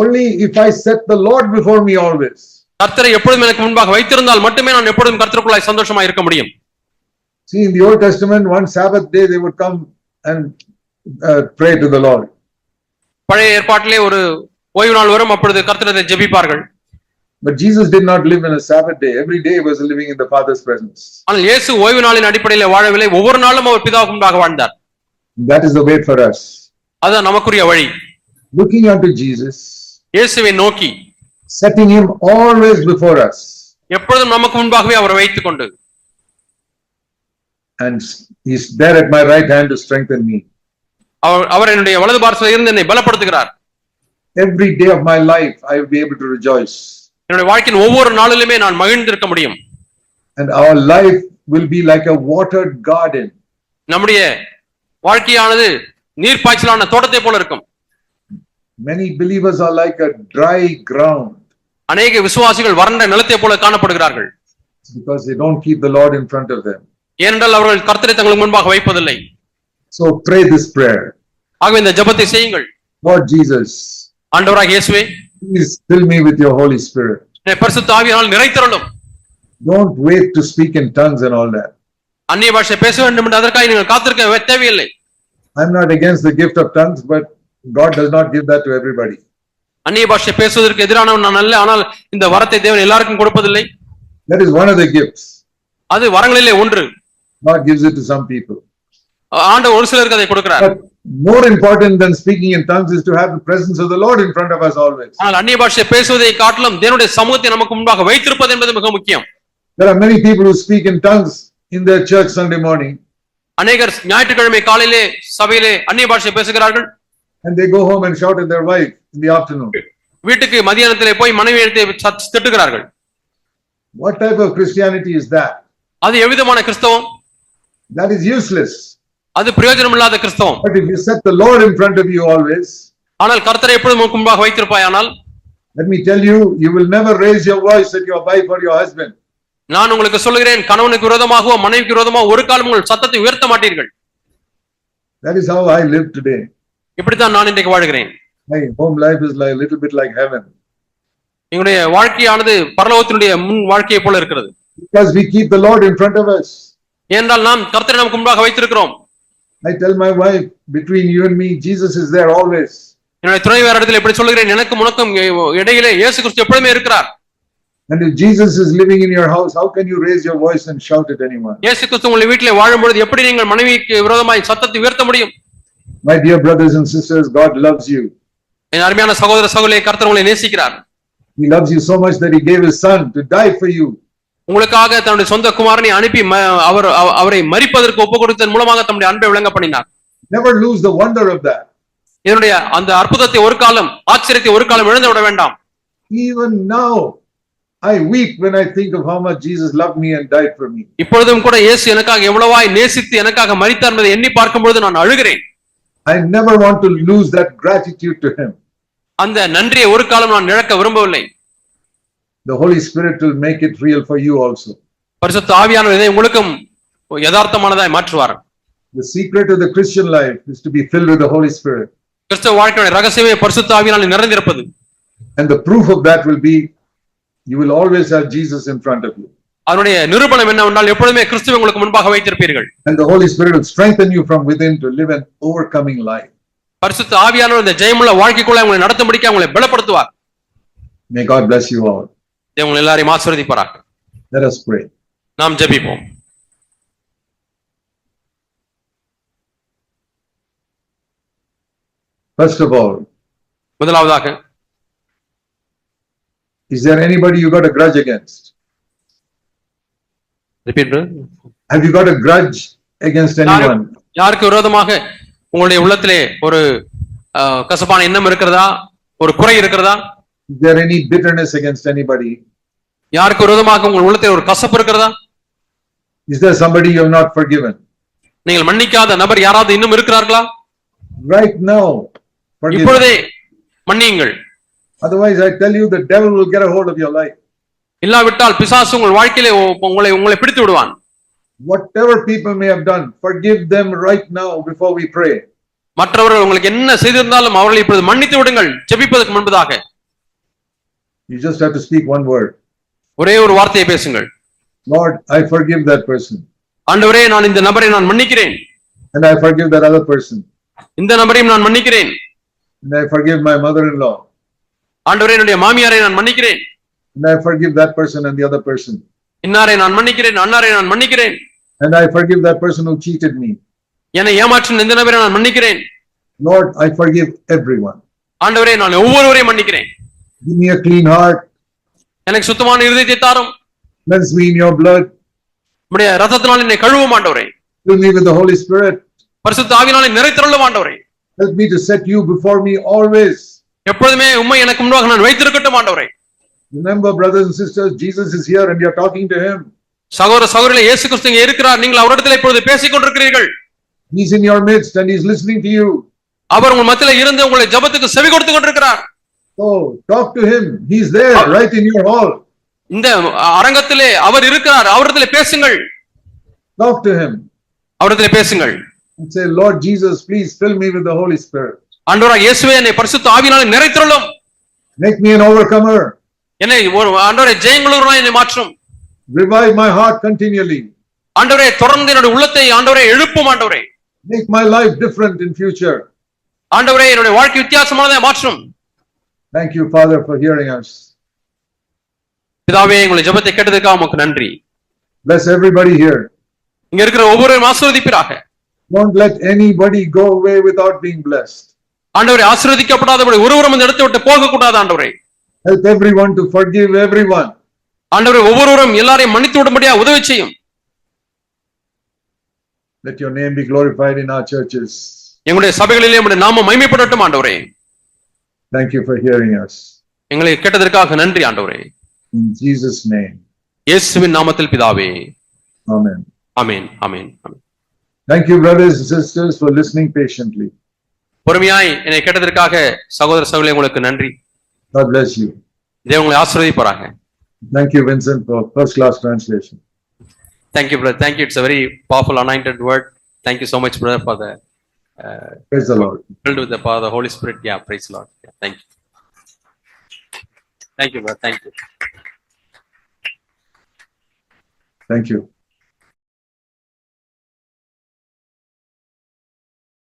Only if I set the Lord before me always. கர்த்தரை எப்பொழுதும் எனக்கு முன்பாக வைத்திருந்தால் மட்டுமே நான் எப்பொழுதும் கர்த்தருக்குள்ளாய் சந்தோஷமா இருக்க முடியும். See, in the Old Testament, one Sabbath day they would come and pray to the Lord. பழைய ஏற்பாட்டிலே ஒரு ஓய்வு நாள் வரும், அப்பொழுது கர்த்தரை ஜெபிப்பார்கள். But Jesus did not live in a Sabbath day. Every day he was living in the Father's presence. ஆனால் இயேசு ஓய்வு நாளின் அடிப்படையில் வாழவில்லை, ஒவ்வொரு நாளும் அவர் பிதாவுக்கு முன்பாக வாழ்ந்தார். That is the way for us. அதுதான் நமக்குரிய வழி. Looking unto Jesus, இயேசுவை நோக்கி, setting him always before us, எப்பொழுதும் நமக்கு முன்பாகவே அவரை வைத்துக் கொண்டு, and he's there at my right hand to strengthen me. அவர் என்னுடைய வலது பார்சலில் இருந்து என்னை பலப்படுத்துகிறார். Every day of my life I will be able to rejoice. என்னுடைய வாழ்க்கையின் ஒவ்வொரு நாளிலுமே நான் மகிழ்ந்திருக்க முடியும். And our life will be like a watered garden. நம்முடைய வாழ்க்கையானது நீர் பாய்ச்சலான தோட்டத்தை போல இருக்கும். Many believers are like a dry ground. அநேக விசுவாசிகள் வறண்ட நிலத்தை போல காணப்படுகிறார்கள். Because they don't keep the Lord in front of them. ஏனென்றால் அவர்கள் கர்த்தரை தங்களுக்கு முன்பாக வைப்பதில்லை. So pray this prayer. ஆகவே இந்த ஜெபத்தை செய்யுங்கள். Lord Jesus, ஆண்டவராகிய இயேசுவே, please fill me with your Holy Spirit. என்னை பரிசுத்த ஆவியினால் நிறைத்தருளும். Don't wait to speak in tongues and all that. அந்நிய பாஷை பேச வேண்டும் என்று அதற்காக நீங்கள் காத்திருக்க தேவையில்லை. I'm not against the gift of tongues, but God does not give that to everybody. அந்நிய பாஷை பேசுவதற்கு எதிரானவன் நான் அல்ல, ஆனால் இந்த வரத்தை தேவன் எல்லாருக்கும் கொடுப்பதில்லை. That is one of the gifts. அது வரங்களிலே ஒன்று. God gives it to some people. ஆண்டவர் ஒரு சிலருக்கு அதை கொடுக்கிறார். But more important than speaking in tongues is to have the presence of the Lord in front of us always. ஆனால் அந்நிய பாஷை பேசுவதை காட்டிலும் தேவனுடைய சமூகத்தை நமக்கு முன்பாக வைத்திருப்பது என்பது மிக முக்கியம். There are many people who speak in tongues in their church Sunday morning. அநேகர் ஞாயிற்றுக்கிழமை காலையிலே சபையிலே அந்நிய பாஷை பேசுகிறார்கள். And they go home and shout at their wife in the afternoon. வீட்டுக்கு மதியானத்திலே போய் மனைவி எடுத்து திட்டுகிறார்கள். What type of Christianity is that? அது எவ்விதமான கிறிஸ்தவம்? That is useless. அது பிரயோஜனமில்லாத கிறிஸ்தவம். But if you set the Lord in front of you always, ஆனால் கர்த்தரை எப்பொழுதும் உனக்கு முன்பாக வைத்திருப்பாயானால், let me tell you, you will never raise your voice at your wife or your husband. நான் உங்களுக்கு சொல்லுகிறேன், கணவனுக்கு விரோதமாகவோ மனைவிக்கு விரோதமாக ஒரு காலம் உங்கள் சத்தத்தை உயர்த்த மாட்டீர்கள். That is how I live today. இப்படித்தான் நான் இன்றைக்கு வாழ்கிறேன். My home life is like a little bit like heaven. எங்களுடைய வாழ்க்கையானது பரலோகத்தினுடைய முன் வாழ்க்கையை போல இருக்கிறது. Because we keep the Lord in front of us. ஏனென்றால் நாம் கர்த்தரை நமக்கு முன்பாக வைத்திருக்கிறோம். I tell my wife, between you and me, Jesus is there always. என்னுடைய துணைவியாரிடத்தில் இப்படி சொல்லுகிறேன், எனக்கும் உனக்கும் இடையிலே இயேசு கிறிஸ்து எப்பொழுதுமே இருக்கிறார். And if Jesus is living in your house, how can you raise your voice and shout at anyone? இயேசு கிறிஸ்து உங்கள் வீட்டிலே வாழும்பொழுது எப்படி நீங்கள் மனைவிக்கு விரோதமாய் சத்தத்தை உயர்த்த முடியும்? My dear brothers and sisters, God loves you. என் அருமையான சகோதர சகோதரியே, கர்த்தர் உங்களை நேசிக்கிறார். He loves you so much that he gave his son to die for you. உங்களுக்காக தன்னுடைய சொந்த குமாரனை அனுப்பி அவரை மரிப்பதற்கு ஒப்பு கொடுத்ததன் மூலமாக தன்னுடைய அன்பை விளங்க பண்ணினார். Never lose the wonder of that. இதனுடைய அந்த அற்புதத்தை ஒரு காலம், ஆச்சரியத்தை ஒரு காலம் இழந்து விட வேண்டாம். Even now I weep when I think of how much Jesus loved me and died for me. இப்பொழுதும் கூட இயேசு எனக்காக எவ்வளவாய் நேசித்து எனக்காக மரித்தார் என்பதை எண்ணி பார்க்கும்போது நான் அழுகிறேன். I never want to lose that gratitude to him. அந்த நன்றியை ஒரு காலம் நான் இழக்க விரும்பவில்லை. The Holy Spirit will make it real for you also. பரிசுத்த ஆவியானவர் இதை உங்களுக்கும் யதார்த்தமானதாய் மாற்றுவார். The secret of the Christian life is to be filled with the Holy Spirit. கிறிஸ்தவ வாழ்க்கையுடைய ரகசியமே பரிசுத்த ஆவியானவரால் நிறைந்திருப்பது. And the proof of that will be you will always have Jesus in front of you. அதனுடைய நிரூபணம் என்னவென்றால் எப்பொழுதுமே கிறிஸ்துவை உங்களுக்கு முன்பாக வைத்திருப்பீர்கள். And the Holy Spirit will strengthen you from within to live an overcoming life. பரிசுத்த ஆவியானவர் இந்த ஜெயமுள்ள வாழ்க்கைக்குள்ள உங்களை நடத்தும்படிக்கு உங்களை பலப்படுத்துவார். May God bless you all. தேவன் எல்லாரையும் ஆசீர்வதிப்பாராக. Let us pray. நாம் ஜெபிப்போம். First of all, முதலாவதாக, is there anybody you got a grudge against? repeat brother. Have you got a grudge against anyone? யாருக்கு விரோதமாக உங்களுடைய உள்ளத்திலே ஒரு கசப்பான எண்ணம் இருக்கிறதா, ஒரு குறை இருக்கிறதா? Is there any bitterness against anybody? யாருக்கு விரோதமாக உங்கள் உள்ளத்திலே ஒரு கசப்பு இருக்கிறதா? Is there somebody you have not forgiven? நீங்கள் மன்னிக்காத நபர் யாராவது இன்னும் இருக்கிறார்களா? Right now, forgive. இப்பொழுதே மன்னியுங்கள். Otherwise, I tell you, the devil will get a hold of your life. இல்லாவிட்டால் பிசாசு உங்கள் வாழ்க்கையிலே உங்களை பிடித்து விடுவான். Whatever people may have done, forgive them right now before we pray. மற்றவர்கள் உங்களுக்கு என்ன செய்திருந்தாலும் அவர்களை இப்பொழுது மன்னித்து விடுங்கள் ஜெபிப்பதற்கு முன்பதாக. You just have to speak one word. ஒரே ஒரு வார்த்தையை பேசுங்கள். Lord, I forgive that person. ஆண்டவரே, நான் இந்த நபரை நான் மன்னிக்கிறேன். And I forgive that other person. இந்த நபரையும் நான் மன்னிக்கிறேன். And I forgive my mother-in-law. ஆண்டவரே, என்னுடைய மாமியாரை நான் மன்னிக்கிறேன். And I forgive that person and the other person. இன்னாரை நான் மன்னிக்கிறேன், அன்னாரை நான் மன்னிக்கிறேன். And I forgive that person who cheated me. என்னை ஏமாற்றின இந்த நபரை நான் மன்னிக்கிறேன். Lord, I forgive everyone. ஆண்டவரே, நான் ஒவ்வொருவரையும் மன்னிக்கிறேன். Give me a clean heart. எனக்கு சுத்தமான இருதயத்தை தாரும். Cleanse me in your blood. உம்முடைய இரத்தத்தினால் என்னை கழுவும் ஆண்டவரே. Fill me with the Holy Spirit. பரிசுத்த ஆவியினாலே நிறைத்தருளும் ஆண்டவரே. Help me to set you before me always. எப்பொழுதுமே உம்மை எனக்கு முன்பாக நான் வைத்திருக்கட்டும் ஆண்டவரே. Remember, brothers and sisters, Jesus is here and you're talking to him. சகோதர சகோதரிகளே, இயேசு கிறிஸ்து இங்கே இருக்கிறார். நீங்கள் அவரிடத்தில் இப்பொழுது பேசிக் கொண்டிருக்கிறீர்கள். He's in your midst and he's listening to you. அவர் உங்கள் மத்தியில இருந்து உங்களை ஜெபத்துக்கு செவி கொடுத்து கொண்டிருக்கிறார். So talk to him. He's there right in your hall. இந்த அரங்கத்திலே அவர் இருக்கிறார். அவரிடத்தில் பேசுங்கள். Talk to him. அவரிடத்தில் பேசுங்கள். And say, Lord Jesus, please fill me with the Holy Spirit. ஆண்டவராகிய இயேசுவே, என்னை பரிசுத்த ஆவியினாலே நிறைத்தருளும். Make me an overcomer. என்னை ஒரு ஆண்டவரே ஜெயங்களுள்ளவனாய் என்னை மாற்றும். Revive my heart continually. ஆண்டவரே, தொடர்ந்து என்னுடைய உள்ளத்தை ஆண்டவரே எழுப்பும் ஆண்டவரே. Make my life different in future. ஆண்டவரே, என்னுடைய வாழ்க்கை வித்தியாசமானதை மாற்றும். Thank you, Father, for hearing us. பிதாவே, உங்களுடைய ஜெபத்தை கேட்டதற்காக உமக்கு நன்றி. Bless everybody here. இங்க இருக்கிற ஒவ்வொருவரையும் ஆசீர்வதிப்பீராக. Don't let anybody go away without being blessed. ஆண்டவரே, ஆசீர்வதிக்கப்படாதபடி ஒருவரும் இந்த இடத்தை விட்டு போக கூடாது ஆண்டவரே. Help everyone to forgive everyone. ஆண்டவரே, ஒவ்வொருவரும் எல்லாரையும் மன்னித்து விடும்படியா உதவி செய்யும். Let your name be glorified in our churches. எங்களுடைய சபைகளிலே உம்முடைய நாமம் மகிமைப்படட்டும் ஆண்டவரே. Thank you for hearing us. எங்களை கேட்டதற்காக நன்றி ஆண்டவரே. In Jesus' name. இயேசுவின் நாமத்தில் பிதாவே. Amen. Amen, amen, amen. Thank you, brothers and sisters, for listening patiently. பொறுமையாய் என்னை கேட்டதற்காக சகோதர சகோதரிகளே, உங்களுக்கு நன்றி. God bless you. தேவன் உங்களை ஆசீர்வதிப்பாராக. Thank you, Vincent, for first class translation. Thank you, brother. Thank you. It's a very powerful, anointed word. Thank you so much, brother, for the Praise the Lord. filled with the power of the Holy Spirit. Yeah, praise the Lord. Yeah, thank you. Thank you, brother. Thank you. Thank you.